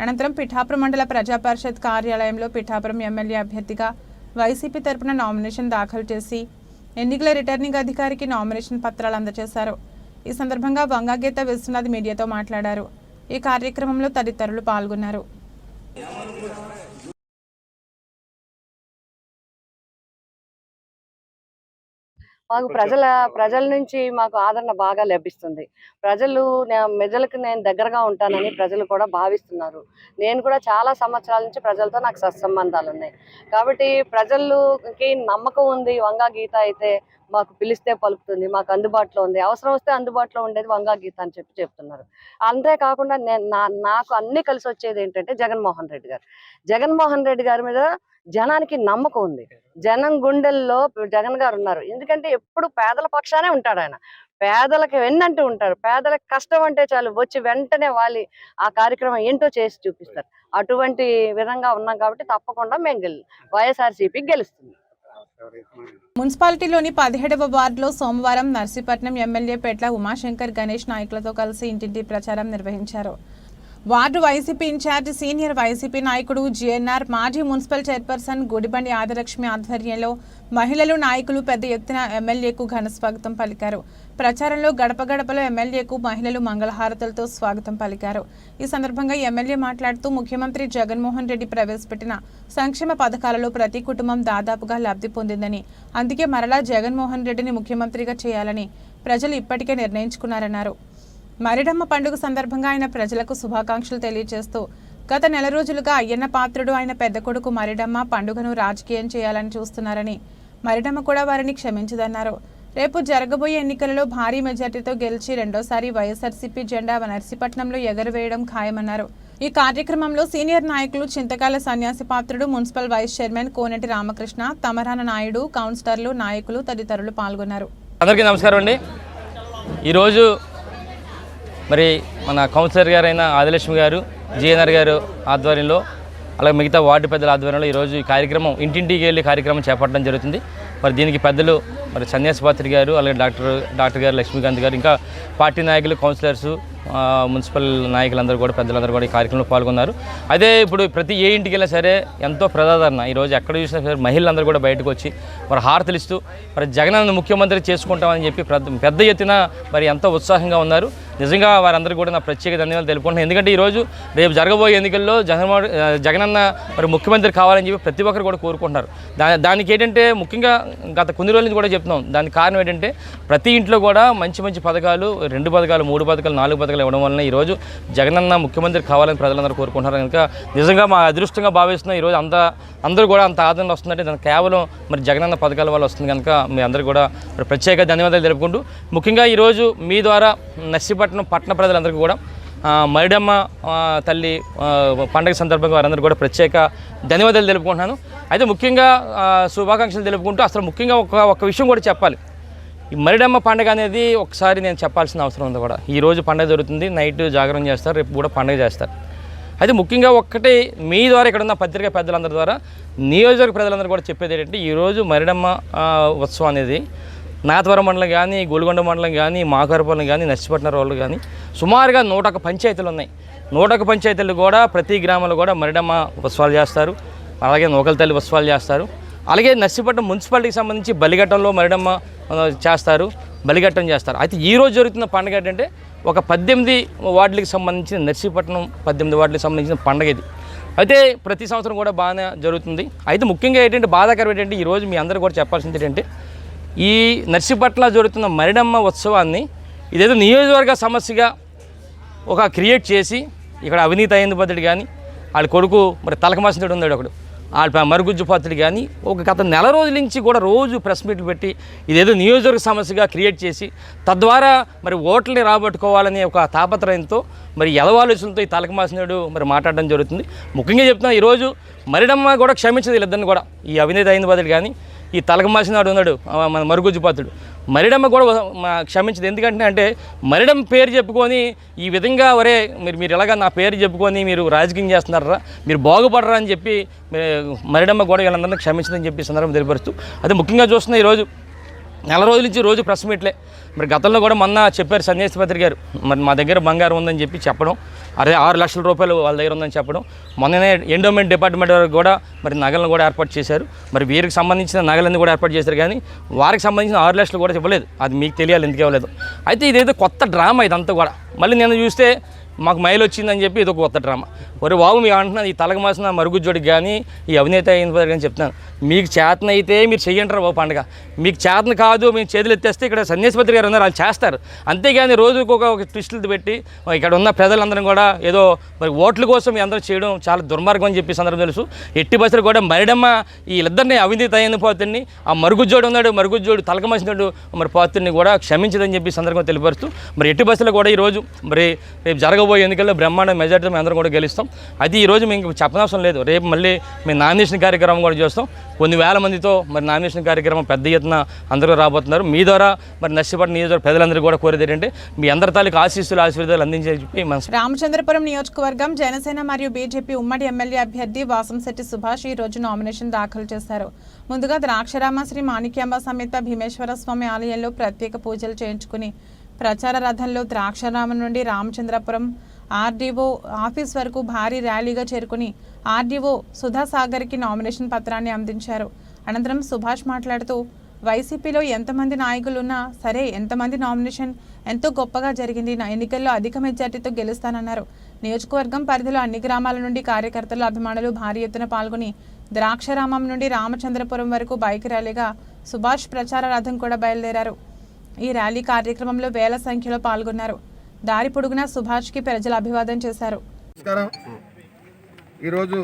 అనంతరం పిఠాపురం మండల ప్రజా పరిషత్ కార్యాలయంలో పిఠాపురం ఎమ్మెల్యే అభ్యర్థిగా వైసీపీ తరపున నామినేషన్ దాఖలు చేసి ఎన్నికల రిటర్నింగ్ అధికారికి నామినేషన్ పత్రాలు అందజేశారు. ఈ సందర్భంగా వంగా గీతా విశ్వనాథ్ మీడియాతో మాట్లాడారు. ఈ కార్యక్రమంలో తదితరులు పాల్గొన్నారు. మాకు ప్రజల నుంచి మాకు ఆదరణ బాగా లభిస్తుంది. ప్రజలకు నేను దగ్గరగా ఉంటానని ప్రజలు కూడా భావిస్తున్నారు. నేను కూడా చాలా సంవత్సరాల నుంచి ప్రజలతో నాకు సత్సంబంధాలు ఉన్నాయి. కాబట్టి ప్రజలకి నమ్మకం ఉంది. వంగా గీత అయితే మాకు పిలిస్తే పలుకుతుంది, మాకు అందుబాటులో ఉంది, అవసరం వస్తే అందుబాటులో ఉండేది వంగా గీత అని చెప్తున్నారు. అంతేకాకుండా నాకు అన్ని కలిసి వచ్చేది ఏంటంటే జగన్మోహన్ రెడ్డి గారి మీద జనానికి నమ్మకం ఉంది. జనం గుండెల్లో జగన్ గారు ఉన్నారు. ఎందుకంటే ఎప్పుడు పేదల పక్షానే ఉంటాడు ఆయన. పేదలకు వెన్నంటూ ఉంటారు. పేదలకు కష్టం అంటే చాలు వచ్చి వెంటనే వాళ్ళు ఆ కార్యక్రమం ఏంటో చేసి చూపిస్తారు. అటువంటి విధంగా ఉన్నాం కాబట్టి తప్పకుండా మేము వైఎస్ఆర్సీపీ గెలుస్తుంది. మున్సిపాలిటీలోని 17వ వార్డులో సోమవారం నర్సీపట్నం ఎమ్మెల్యే పెట్ల ఉమాశంకర్ గణేష్ నాయకులతో కలిసి ఇంటింటి ప్రచారం నిర్వహించారు. Ward YCP incharge senior YCP నాయకుడు జిఎన్ఆర్, మాజీ మున్సిపల్ చైర్పర్సన్ గుడిబండి ఆదిలక్ష్మి ఆధ్వర్యంలో మహిళలు, నాయకులు పెద్ద ఎత్తున ఎమ్మెల్యేకు ఘన స్వాగతం పలికారు. ప్రచారంలో గడప గడపలో ఎమ్మెల్యేకు మహిళలు మంగళహారతులతో స్వాగతం పలికారు. ఈ సందర్భంగా ఎమ్మెల్యే మాట్లాడుతూ ముఖ్యమంత్రి జగన్మోహన్ రెడ్డి ప్రవేశపెట్టిన సంక్షేమ పథకాలలో ప్రతి కుటుంబం దాదాపుగా లబ్ధి పొందిందని, అందుకే మరలా జగన్మోహన్ రెడ్డిని ముఖ్యమంత్రిగా చేయాలని ప్రజలు ఇప్పటికే నిర్ణయించుకున్నారన్నారు. మరిడమ్మ పండుగ సందర్భంగా ఆయన ప్రజలకు శుభాకాంక్షలు తెలియజేస్తూ గత నెల రోజులుగా అయ్యన్న పాత్రుడు ఆయన పెద్ద కొడుకు మరిడమ్మ పండుగను రాజకీయం చేయాలని చూస్తున్నారని, మరిడమ్మ కూడా వారిని క్షమించదన్నారు. రేపు జరగబోయే ఎన్నికలలో భారీ మెజార్టీతో గెలిచి రెండోసారి వైఎస్ఆర్సీపీ జెండా నర్సీపట్నంలో ఎగరవేయడం ఖాయమన్నారు. ఈ కార్యక్రమంలో సీనియర్ నాయకులు చింతకాల సన్యాసి పాత్రుడు, మున్సిపల్ వైస్ చైర్మన్ కోనేటి రామకృష్ణ, తమరాన నాయుడు, కౌన్సిలర్లు, నాయకులు తదితరులు పాల్గొన్నారు. అందరికీ నమస్కారం అండి. ఈరోజు మరి మన కౌన్సిలర్ గారైన ఆదిలక్ష్మి గారు, జిఎన్ఆర్ గారు ఆధ్వర్యంలో, అలాగే మిగతా వార్డు పెద్దల ఆధ్వర్యంలో ఈరోజు ఈ కార్యక్రమం ఇంటింటికి వెళ్ళి కార్యక్రమం చేపట్టడం జరుగుతుంది. మరి దీనికి పెద్దలు మరి సన్యాసి పాత్రి గారు, అలాగే డాక్టర్ గారు, లక్ష్మీకాంత్ గారు, ఇంకా పార్టీ నాయకులు, కౌన్సిలర్సు, మున్సిపల్ నాయకులందరూ కూడా, పెద్దలందరూ కూడా ఈ కార్యక్రమంలో పాల్గొన్నారు. అదే ఇప్పుడు ప్రతి ఏ ఇంటికి వెళ్ళినా సరే ఎంతో ప్రజాదరణ. ఈరోజు ఎక్కడ చూసినా సరే మహిళలందరూ కూడా బయటకు వచ్చి మరి హారతలు ఇస్తూ మరి జగనన్న ముఖ్యమంత్రి చేసుకుంటామని చెప్పి పెద్ద ఎత్తున మరి ఎంతో ఉత్సాహంగా ఉన్నారు. నిజంగా వారందరూ కూడా నా ప్రత్యేక ధన్యవాదాలు తెలుపుకుంటున్నాను. ఎందుకంటే ఈరోజు రేపు జరగబోయే ఎన్నికల్లో జగనన్న మరి ముఖ్యమంత్రి కావాలని చెప్పి ప్రతి ఒక్కరు కూడా కోరుకుంటున్నారు. దానికి ఏంటంటే ముఖ్యంగా గత కొన్ని రోజుల నుంచి కూడా చెప్తున్నాం. దానికి కారణం ఏంటంటే ప్రతి ఇంట్లో కూడా మంచి పథకాలు, 2 పథకాలు, 3 పథకాలు, 4 పథకాలు ఇవ్వడం వలన ఈరోజు జగనన్న ముఖ్యమంత్రి కావాలని ప్రజలందరూ కోరుకుంటున్నారు. కనుక నిజంగా మా అదృష్టంగా భావిస్తున్నాం. ఈరోజు అందరూ కూడా అంత ఆదరణ వస్తుందంటే దానికి కేవలం మరి జగనన్న పథకాల వల్ల వస్తుంది. కనుక మీ అందరూ కూడా ప్రత్యేక ధన్యవాదాలు తెలుపుకుంటూ, ముఖ్యంగా ఈరోజు మీ ద్వారా నర్సీపట్నం పట్టణ ప్రజలందరికీ కూడా మరిడమ్మ తల్లి పండుగ సందర్భంగా వారందరూ కూడా ప్రత్యేక ధన్యవాదాలు తెలుపుకుంటున్నాను. అయితే ముఖ్యంగా శుభాకాంక్షలు తెలుపుకుంటూ అసలు ముఖ్యంగా ఒక విషయం కూడా చెప్పాలి. ఈ మరిడమ్మ పండుగ అనేది ఒకసారి నేను చెప్పాల్సిన అవసరం ఉంది కూడా. ఈరోజు పండుగ జరుగుతుంది, నైట్ జాగరణ చేస్తారు, రేపు కూడా పండుగ చేస్తారు. అయితే ముఖ్యంగా ఒక్కటే మీ ద్వారా ఇక్కడ ఉన్న పత్రికా పెద్దలందరి ద్వారా నియోజకవర్గ ప్రజలందరూ కూడా చెప్పేది ఏంటంటే ఈరోజు మరిడమ్మ ఉత్సవం అనేది నాతవరం మండలం కానీ, గోల్గొండ మండలం కానీ, మాకారపాలెం కానీ, నర్సీపట్నం రోడ్లు కానీ సుమారుగా 101 పంచాయతీలు ఉన్నాయి. 101 పంచాయతీలు కూడా ప్రతి గ్రామంలో కూడా మరిడమ్మ ఉత్సవాలు చేస్తారు. అలాగే నూకల తల్లి ఉత్సవాలు చేస్తారు. అలాగే నర్సీపట్నం మున్సిపాలిటీకి సంబంధించి బలిఘట్టంలో మరిడమ్మ చేస్తారు, బలిఘట్టం చేస్తారు. అయితే ఈరోజు జరుగుతున్న పండుగ ఏంటంటే ఒక 18 వార్డులకు సంబంధించిన నర్సీపట్నం 18 వార్డులకు సంబంధించిన పండుగ ఇది. అయితే ప్రతి సంవత్సరం కూడా బాగానే జరుగుతుంది. అయితే ముఖ్యంగా ఏంటంటే బాధాకరం ఏంటంటే ఈరోజు మీ అందరూ కూడా చెప్పాల్సింది ఏంటంటే ఈ నర్సీపట్నంలో జరుగుతున్న మరిడమ్మ ఉత్సవాన్ని ఇదేదో నియోజకవర్గ సమస్యగా ఒక క్రియేట్ చేసి ఇక్కడ అవినీతి అయ్యింది పద్ధతి కానీ, వాళ్ళ కొడుకు మరి తలకమాసినట్టు ఉన్నాడు ఒకడు, వాళ్ళ మరుగుజ్జు పాత్రుడు కానీ ఒక గత నెల రోజుల నుంచి కూడా రోజు ప్రెస్ మీట్లు పెట్టి ఇదేదో నియోజకవర్గ సమస్యగా క్రియేట్ చేసి తద్వారా మరి ఓట్లని రాబట్టుకోవాలనే ఒక తాపత్రయంతో మరి ఎదవాలోచనలతో ఈ తలకమాసినాడు మరి మాట్లాడడం జరుగుతుంది. ముఖ్యంగా చెప్తున్నా ఈరోజు మరిడమ్మ కూడా క్షమించదు వీళ్ళిద్దరిని కూడా. ఈ అవినీతి అయింది బదులు కానీ ఈ తలకమాసినాడు ఉన్నాడు మన మరుగుజ్జు పాత్రుడు మరిడమ్మ కూడా క్షమించదు. ఎందుకంటే మరిడమ్మ పేరు చెప్పుకొని ఈ విధంగా ఒరే మీరు ఇలాగా నా పేరు చెప్పుకొని మీరు రాజకీయం చేస్తున్నారా, మీరు బాగుపడరా అని చెప్పి మరిడమ్మ కూడా వీళ్ళందరినీ క్షమించదని చెప్పి సందర్భం తెలియపరుస్తూ, అది ముఖ్యంగా చూస్తున్న ఈరోజు నెల రోజుల నుంచి రోజు ప్రెస్ మీట్లే. మరి గతంలో కూడా మొన్న చెప్పారు సన్యాసి పత్రి గారు, మరి మా దగ్గర బంగారం ఉందని చెప్పి చెప్పడం, 6 లక్షల రూపాయలు వాళ్ళ దగ్గర ఉందని చెప్పడం. మొన్ననే ఎండోమెంట్ డిపార్ట్మెంట్ వారు కూడా మరి నగలను కూడా ఏర్పాటు చేశారు. మరి వీరికి సంబంధించిన నగలన్నీ కూడా ఏర్పాటు చేశారు, కానీ వారికి సంబంధించిన 6 లక్షలు కూడా ఇవ్వలేదు. అది మీకు తెలియాలి ఎందుకు ఇవ్వలేదు. అయితే ఇదేదో కొత్త డ్రామా ఇదంతా కూడా. మళ్ళీ నేను చూస్తే మాకు మైలు వచ్చిందని చెప్పి ఇదొక కొత్త డ్రామా. ఒరే బాబు మీకు అంటున్నాను, ఈ తలక మాసిన మరుగుజ్జోడికి కానీ ఈ అవినేత అయిన కానీ చెప్తున్నాను, మీకు చేతనైతే మీరు చెయ్యంటారు బాబు పండుగ. మీకు చేతన కాదు, మేము చేతులు ఎత్తేస్తే ఇక్కడ సన్యాసిపత్రి గారు ఉన్నారు, వాళ్ళు చేస్తారు. అంతేగాని రోజుకు ఒక ట్విస్టులు పెట్టి ఇక్కడ ఉన్న ప్రజలందరం కూడా ఏదో మరి ఓట్ల కోసం అందరూ చేయడం చాలా దుర్మార్గం అని చెప్పి సందర్భం తెలుసు. ఎట్టి బస్సులు కూడా మరిడమ్మ వీళ్ళిద్దరిని అవినీతి అయిన పోతుని, ఆ మరుగుజ్జోడు ఉన్నాడు, మరుగుజ్జోడు తలక మాసినాడు మరి పోతుని కూడా క్షమించదని చెప్పి సందర్భంగా తెలియపరుస్తూ, మరి ఎట్టి బస్సులు కూడా ఈరోజు మరి రేపు జరగబోయే ఎన్నికల్లో బ్రహ్మాండ మెజార్టీతో మేము అందరం కూడా గెలుస్తాం. అది ఈరోజు మేము చెప్పనవసరం లేదు. రేపు మళ్ళీ మేము నామినేషన్ కార్యక్రమం కూడా చేస్తాం. కొన్ని వేల మందితో మరి నామినేషన్ కార్యక్రమం పెద్ద ఎత్తున అందరూ రాబోతున్నారు. మీ ద్వారా మరి నర్సీపట్నం నియోజకవర్గ ప్రజలందరూ కూడా కోరేది ఏంటంటే మీ అందరి తాలూకు ఆశీర్వాదాలు అందించని చెప్పి రామచంద్రపురం నియోజకవర్గం జనసేన మరియు బీజేపీ ఉమ్మడి ఎమ్మెల్యే అభ్యర్థి వాసంశెట్టి సుభాష్ ఈ రోజు నామినేషన్ దాఖలు చేశారు. ముందుగా ద్రాక్షరామ శ్రీ మాణిక్యాంబ సమేత భీమేశ్వర స్వామి ఆలయంలో ప్రత్యేక పూజలు చేయించుకుని ప్రచార రథంలో ద్రాక్షరామం నుండి రామచంద్రపురం ఆర్డీఓ ఆఫీస్ వరకు భారీ ర్యాలీగా చేరుకుని ఆర్డీఓ సుధాసాగర్కి నామినేషన్ పత్రాన్ని అందించారు. అనంతరం సుభాష్ మాట్లాడుతూ, వైసీపీలో ఎంతమంది నాయకులున్నా సరే, ఎంతమంది నామినేషన్ ఎంతో గొప్పగా జరిగింది, ఎన్నికల్లో అధిక మెజార్టీతో గెలుస్తానన్నారు. నియోజకవర్గం పరిధిలో అన్ని గ్రామాల నుండి కార్యకర్తలు, అభిమానులు భారీ ఎత్తున పాల్గొని ద్రాక్షరామం నుండి రామచంద్రపురం వరకు బైక్ ర్యాలీగా సుభాష్ ప్రచార రథం కూడా బయలుదేరారు. ఈ ర్యాలీ కార్యక్రమంలో వేల సంఖ్యలో పాల్గొన్నారు. దారి పొడుగునా సుభాష్కి ప్రజలు అభివాదం చేశారు. నమస్కారం. ఈరోజు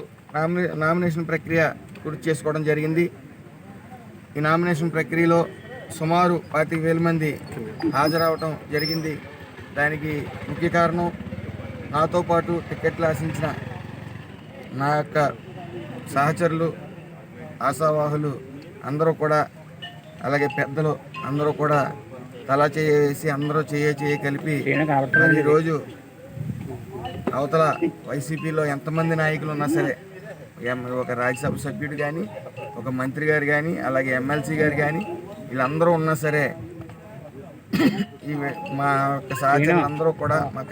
నామినేషన్ ప్రక్రియ పూర్తి చేసుకోవడం జరిగింది. ఈ నామినేషన్ ప్రక్రియలో సుమారు 25,000 మంది హాజరవటం జరిగింది. దానికి ముఖ్య కారణం నాతో పాటు టికెట్లు ఆశించిన నా యొక్క సహచరులు, ఆశావాహులు అందరూ కూడా, అలాగే పెద్దలు అందరూ కూడా తలా చేసి అందరూ చేయ కలిపి ఈరోజు అవతల వైసీపీలో ఎంతమంది నాయకులు ఉన్నా సరే, ఒక రాజ్యసభ సభ్యుడు కానీ, ఒక మంత్రి గారు కానీ, అలాగే ఎమ్మెల్సీ గారు కానీ, వీళ్ళందరూ ఉన్నా సరే ఈ మా యొక్క సహచరులు అందరూ కూడా, మా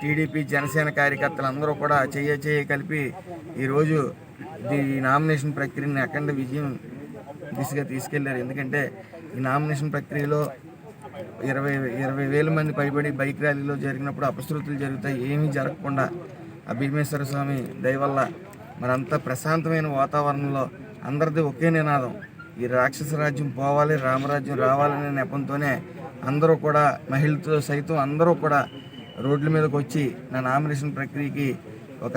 టీడీపీ జనసేన కార్యకర్తలు అందరూ కూడా చేయ కలిపి ఈరోజు ఈ నామినేషన్ ప్రక్రియని అఖండ విజయం దిశగా తీసుకెళ్లారు. ఎందుకంటే ఈ నామినేషన్ ప్రక్రియలో 20,000 మంది పైబడి బైక్ ర్యాలీలో జరిగినప్పుడు అపశృతులు జరుగుతాయి. ఏమీ జరగకుండా ఆ భీమేశ్వర స్వామి దయ వల్ల మరంతా ప్రశాంతమైన వాతావరణంలో అందరిది ఒకే నినాదం, ఈ రాక్షస రాజ్యం పోవాలి, రామరాజ్యం రావాలనే నెపంతోనే అందరూ కూడా, మహిళలతో సైతం అందరూ కూడా రోడ్ల మీదకి వచ్చి నా నామినేషన్ ప్రక్రియకి ఒక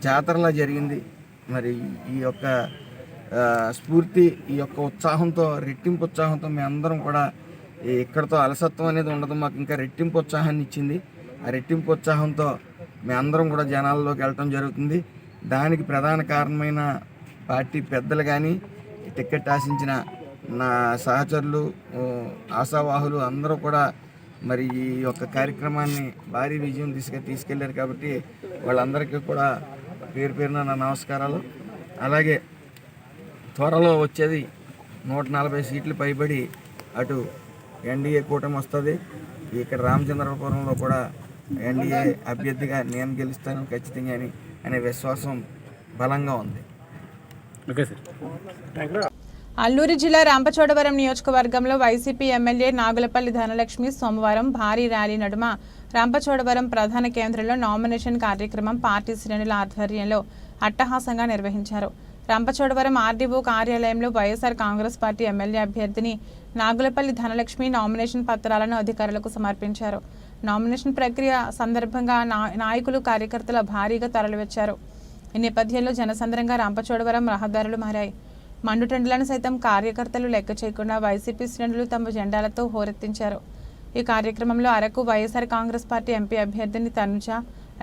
జాతరలా జరిగింది. మరి ఈ యొక్క స్ఫూర్తి, ఈ యొక్క ఉత్సాహంతో, రెట్టింపు ఉత్సాహంతో మేము అందరం కూడా ఇక్కడతో అలసత్వం అనేది ఉండదు, మాకు ఇంకా రెట్టింపు ఉత్సాహాన్ని ఇచ్చింది. ఆ రెట్టింపు ఉత్సాహంతో మేము అందరం కూడా జనాల్లోకి వెళ్ళటం జరుగుతుంది. దానికి ప్రధాన కారణమైన పార్టీ పెద్దలు కానీ, టికెట్ ఆశించిన నా సహచరులు, ఆశావాహులు అందరూ కూడా మరి ఈ యొక్క కార్యక్రమాన్ని భారీ విజయం దిశగా తీసుకెళ్లారు. కాబట్టి వాళ్ళందరికీ కూడా పేరు పేరున నా నమస్కారాలు. అలాగే త్వరలో వచ్చేది 140 సీట్లు పైబడి అటు ఎన్డీఏ కూటమి వస్తుంది. ఇక్కడ రామచంద్రపురంలో కూడా ఎన్డీఏ అభ్యర్థిగా నేను గెలుస్తాను ఖచ్చితంగా అనే విశ్వాసం బలంగా ఉంది. Okay sir. అల్లూరి జిల్లా రంపచోడవరం నియోజకవర్గంలో వైసీపీ ఎమ్మెల్యే నాగులపల్లి ధనలక్ష్మి సోమవారం భారీ ర్యాలీ నడుమ రంపచోడవరం ప్రధాన కేంద్రంలో నామినేషన్ కార్యక్రమం పార్టీ శ్రేణుల ఆధ్వర్యంలో అట్టహాసంగా నిర్వహించారు. రంపచోడవరం ఆర్డీఓ కార్యాలయంలో వైఎస్ఆర్ కాంగ్రెస్ పార్టీ ఎమ్మెల్యే అభ్యర్థిని నాగులపల్లి ధనలక్ష్మి నామినేషన్ పత్రాలను అధికారులకు సమర్పించారు. నామినేషన్ ప్రక్రియ సందర్భంగా నాయకులు, కార్యకర్తలు భారీగా తరలివచ్చారు. ఈ నేపథ్యంలో జనసంద్రంగా రంపచోడవరం రహదారులు మారాయి. మండుటెండలను సైతం కార్యకర్తలు లెక్క చేయకుండా వైసీపీ శ్రేణులు తమ జెండాలతో హోరెత్తించారు. ఈ కార్యక్రమంలో అరకు వైఎస్ఆర్ కాంగ్రెస్ పార్టీ ఎంపీ అభ్యర్థిని తనుజ,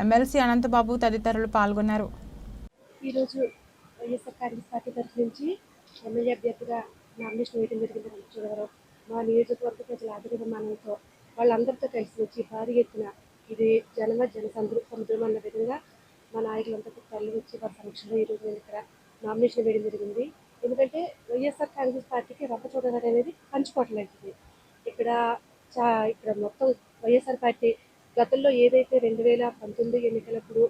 ఎమ్మెల్సీ అనంతబాబు తదితరులు పాల్గొన్నారు. ఈరోజు వైఎస్ఆర్ కాంగ్రెస్ పార్టీ తరఫు నుంచి ఎమ్మెల్యే అభ్యర్థిగా నామినేషన్ వేయడం జరిగింది రంగచూడ గారు. మా నియోజకవర్గ ప్రజల ఆదరాభిమానంతో వాళ్ళందరితో కలిసి వచ్చి భారీ ఎత్తున ఇది సముద్రం అన్న విధంగా మా నాయకులంతా తరలి వచ్చి వారి సమక్షంలో ఈరోజు నేను ఇక్కడ నామినేషన్ వేయడం జరిగింది. ఎందుకంటే వైఎస్ఆర్ కాంగ్రెస్ పార్టీకి రంగచూడ గారు అనేది పంచుకోవట్లేదు. ఇక్కడ మొత్తం వైఎస్ఆర్ పార్టీ గతంలో ఏదైతే 2019 ఎన్నికలప్పుడు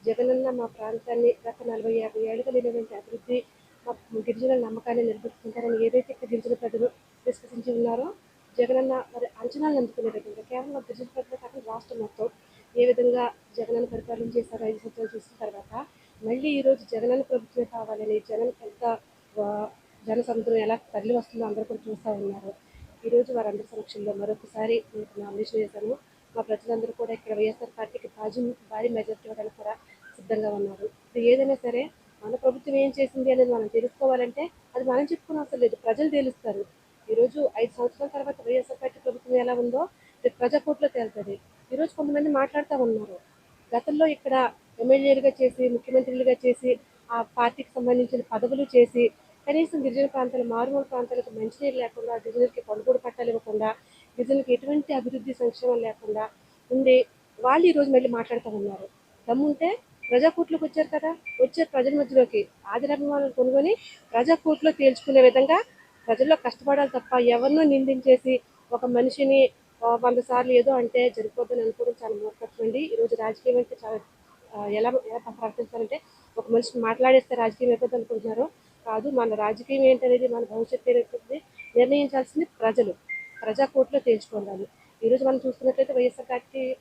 జగనన్న మా ప్రాంతాన్ని గత 40-50 ఏళ్ళుగా లేనటువంటి అభివృద్ధి మా గిరిజనుల నమ్మకాన్ని నిలబెట్టుకుంటారని ఏదైతే ఇక్కడ గిరిజన ప్రజలు విశ్వసించి ఉన్నారో, జగనన్న మరి అంచనాలు అందుకునే విధంగా కేవలం గిరిజన ప్రజలు కాకుండా రాష్ట్రం మొత్తం ఏ విధంగా జగనన్న పరిపాలన చేశారో 5 సంవత్సరాలు చూసిన తర్వాత మళ్ళీ ఈరోజు జగనన్న ప్రభుత్వమే కావాలని జన సముద్రం ఎలా తరలి వస్తుందో అందరూ కూడా చూస్తూ ఉన్నారు. ఈరోజు వారందరి సమక్షంలో మరొకసారి నామినేషన్ చేశాను. మా ప్రజలందరూ కూడా ఇక్కడ వైఎస్ఆర్ పార్టీకి భారీ మెజారిటీ ఇవ్వడానికి కూడా సిద్ధంగా ఉన్నారు. ఇప్పుడు ఏదైనా సరే మన ప్రభుత్వం ఏం చేసింది అనేది మనం తెలుసుకోవాలంటే అది మనం చెప్పుకునే అవసరం లేదు, ప్రజలు తెలుస్తారు. ఈరోజు 5 సంవత్సరాల తర్వాత వైఎస్ఆర్ పార్టీ ప్రభుత్వం ఎలా ఉందో ప్రజాకోట్లో తేలుతుంది. ఈరోజు కొంతమంది మాట్లాడుతూ ఉన్నారు, గతంలో ఇక్కడ ఎమ్మెల్యేలుగా చేసి ముఖ్యమంత్రులుగా చేసి ఆ పార్టీకి సంబంధించిన పదవులు చేసి కనీసం గిరిజన ప్రాంతాలు మారుమూల ప్రాంతాలకు మంచినీరు లేకుండా, గిరిజనులకి కొనుగోలు పట్టాలు ఇవ్వకుండా, గిరిజనులకు ఎటువంటి అభివృద్ధి సంక్షేమం లేకుండా ఉండి వాళ్ళు ఈరోజు మళ్ళీ మాట్లాడుతూ ఉన్నారు. దమ్ముంటే ప్రజాకూట్లోకి వచ్చారు కదా, వచ్చారు ప్రజల మధ్యలోకి ఆదరాభిమానాలు కొనుగొని ప్రజాకూట్లో తేల్చుకునే విధంగా ప్రజల్లో కష్టపడాలి తప్ప ఎవరినో నిందించేసి ఒక మనిషిని 100 సార్లు ఏదో అంటే జరిగిపోద్దని అనుకోవడం చాలా మూర్ఖత్వం అండి. ఈరోజు రాజకీయం అంటే చాలా ఎలా ప్రవర్తించాలంటే ఒక మనిషిని మాట్లాడేస్తే రాజకీయం అయిపోద్ది అనుకుంటున్నారు. కాదు, మన రాజకీయం ఏంటనేది మన భవిష్యత్తు ఏంటనేది నిర్ణయించాల్సింది ప్రజాకోర్టులో తేల్చుకోవాలి. ఈరోజు మనం చూస్తున్నట్లయితే వైఎస్ఆర్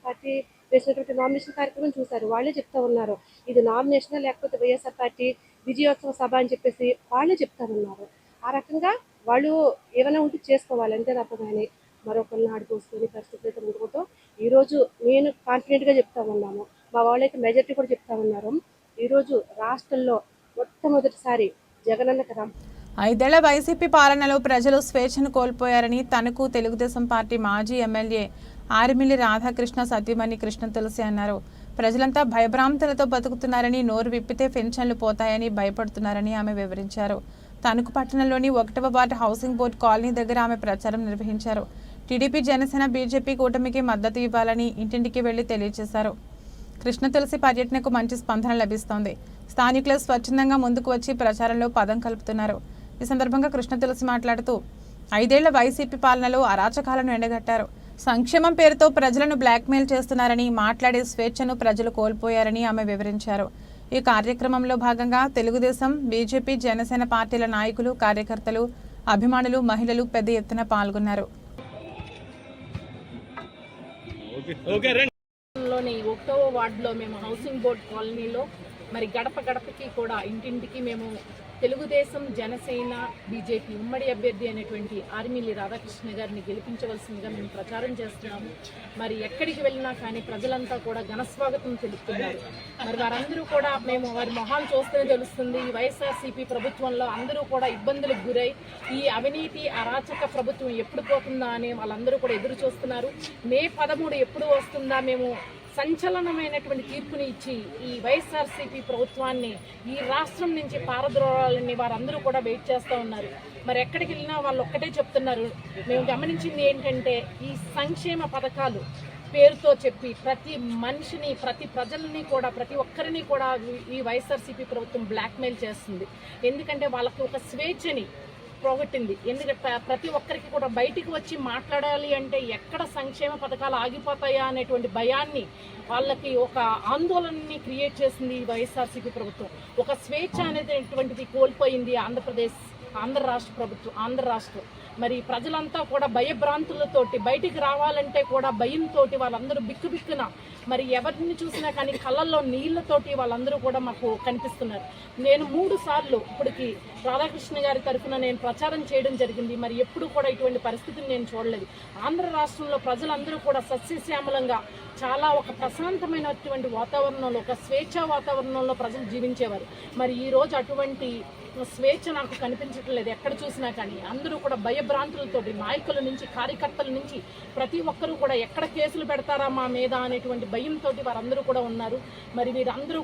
పార్టీ వేసినటువంటి నామినేషన్ కార్యక్రమం చూశారు. వాళ్ళే చెప్తా ఉన్నారు ఇది నామినేషన్ లేకపోతే వైఎస్ఆర్ పార్టీ విజయోత్సవ సభ అని చెప్పేసి వాళ్ళే చెప్తా ఉన్నారు. ఆ రకంగా వాళ్ళు ఏమైనా ఉంటే చేసుకోవాలి అంతే తప్ప కానీ మరొకరిని ఆడిపోసుకొని పరిస్థితులు అయితే ఉండకూడదు. ఈరోజు నేను కాన్ఫిడెంట్గా చెప్తా ఉన్నాము, మా వాళ్ళైతే మెజారిటీ కూడా చెప్తా ఉన్నారు. ఈరోజు రాష్ట్రంలో మొట్టమొదటిసారి జగనన్నకి 5 ఏళ్ల వైసీపీ పాలనలో ప్రజలు స్వేచ్ఛను కోల్పోయారని తనకు తెలుగుదేశం పార్టీ మాజీ ఎమ్మెల్యే ఆరిమిల్లి రాధాకృష్ణ సతీమణి కృష్ణ తులసి అన్నారు. ప్రజలంతా భయభ్రాంతులతో బతుకుతున్నారని, నోరు విప్పితే పెన్షన్లు పోతాయని భయపడుతున్నారని ఆమె వివరించారు. తణుకు పట్టణంలోని 1వ వార్డు హౌసింగ్ బోర్డు కాలనీ దగ్గర ఆమె ప్రచారం నిర్వహించారు. టీడీపీ, జనసేన, బీజేపీ కూటమికి మద్దతు ఇవ్వాలని ఇంటింటికి వెళ్లి తెలియజేశారు. కృష్ణ తులసి పర్యటనకు మంచి స్పందన లభిస్తోంది. స్థానికులు స్వచ్ఛందంగా ముందుకు వచ్చి ప్రచారంలో పదం కలుపుతున్నారు. ఈ సందర్భంగా కృష్ణ తులసి మాట్లాడుతూ 5 ఏళ్ల వైసీపీ పాలనలో అరాచకాలను ఎండగట్టారు. సంక్షేమం పేరుతో ప్రజలను బ్లాక్మెయిల్ చేస్తున్నారని, మాట్లాడే స్వేచ్ఛను ప్రజలు కోల్పోయారని ఆమె వివరించారు. ఈ కార్యక్రమంలో భాగంగా తెలుగుదేశం, బీజేపీ, జనసేన పార్టీల నాయకులు, కార్యకర్తలు, అభిమానులు, మహిళలు పెద్ద ఎత్తున పాల్గొన్నారు. 1వ వార్డులో మేము హౌసింగ్ బోర్డ్ కాలనీలో మరి గడప గడపకి కూడా ఇంటింటికి మేము తెలుగుదేశం, జనసేన, బీజేపీ ఉమ్మడి అభ్యర్థి అయినటువంటి ఆరిమిల్లి రాధాకృష్ణ గారిని గెలిపించవలసిందిగా మేము ప్రచారం చేస్తున్నాము. మరి ఎక్కడికి వెళ్ళినా కానీ ప్రజలంతా కూడా ఘనస్వాగతం తెలుపుతున్నారు. మరి వారందరూ కూడా మేము వారి మొహాలు చూస్తేనే తెలుస్తుంది, ఈ వైఎస్ఆర్సీపీ ప్రభుత్వంలో అందరూ కూడా ఇబ్బందులకు గురై ఈ అవినీతి అరాచక ప్రభుత్వం ఎప్పుడు పోతుందా అని వాళ్ళందరూ కూడా ఎదురు చూస్తున్నారు. మే 13 ఎప్పుడు వస్తుందా, మేము సంచలనమైనటువంటి తీర్పుని ఇచ్చి ఈ వైఎస్ఆర్సీపీ ప్రభుత్వాన్ని ఈ రాష్ట్రం నుంచి పారద్రోలాలని వారందరూ కూడా వెయిట్ చేస్తూ ఉన్నారు. మరి ఎక్కడికి వెళ్ళినా వాళ్ళు ఒక్కటే చెప్తున్నారు. మేము గమనించింది ఏంటంటే ఈ సంక్షేమ పథకాలు పేరుతో చెప్పి ప్రతి మనిషిని, ప్రతి ప్రజల్ని కూడా, ప్రతి ఒక్కరిని కూడా ఈ వైఎస్ఆర్సీపీ ప్రభుత్వం బ్లాక్మెయిల్ చేస్తుంది. ఎందుకంటే వాళ్ళకి ఒక స్వేచ్ఛని పోగొట్టింది. ఎందుకంటే ప్రతి ఒక్కరికి కూడా బయటికి వచ్చి మాట్లాడాలి అంటే ఎక్కడ సంక్షేమ పథకాలు ఆగిపోతాయా అనేటువంటి భయాన్ని, వాళ్ళకి ఒక ఆందోళనని క్రియేట్ చేసింది ఈ వైఎస్ఆర్సీపీ ప్రభుత్వం. ఒక స్వేచ్ఛ అనేటువంటిది కోల్పోయింది ఆంధ్ర రాష్ట్ర ప్రభుత్వం, ఆంధ్ర రాష్ట్రం. మరి ప్రజలంతా కూడా భయభ్రాంతులతోటి బయటికి రావాలంటే కూడా భయంతో వాళ్ళందరూ బిక్కున మరి ఎవరిని చూసినా కానీ కళ్ళల్లో నీళ్లతోటి వాళ్ళందరూ కూడా మాకు కనిపిస్తున్నారు. నేను 3 సార్లు ఇప్పటికి రాధాకృష్ణ గారి తరఫున నేను ప్రచారం చేయడం జరిగింది. మరి ఎప్పుడు కూడా ఇటువంటి పరిస్థితిని నేను చూడలేదు. ఆంధ్ర రాష్ట్రంలో ప్రజలందరూ కూడా సస్యశ్యామలంగా చాలా ఒక ప్రశాంతమైనటువంటి వాతావరణంలో, ఒక స్వేచ్ఛా వాతావరణంలో ప్రజలు జీవించేవారు. మరి ఈరోజు అటువంటి స్వేచ్ఛ నాకు కనిపించట్లేదు. ఎక్కడ చూసినా కానీ అందరూ కూడా భయభ్రాంతులతోటి, నాయకుల నుంచి, కార్యకర్తల నుంచి ప్రతి ఒక్కరూ కూడా ఎక్కడ కేసులు పెడతారా మా మీద అనేటువంటి భయంతో వారందరూ కూడా ఉన్నారు. మరి మీరు అందరూ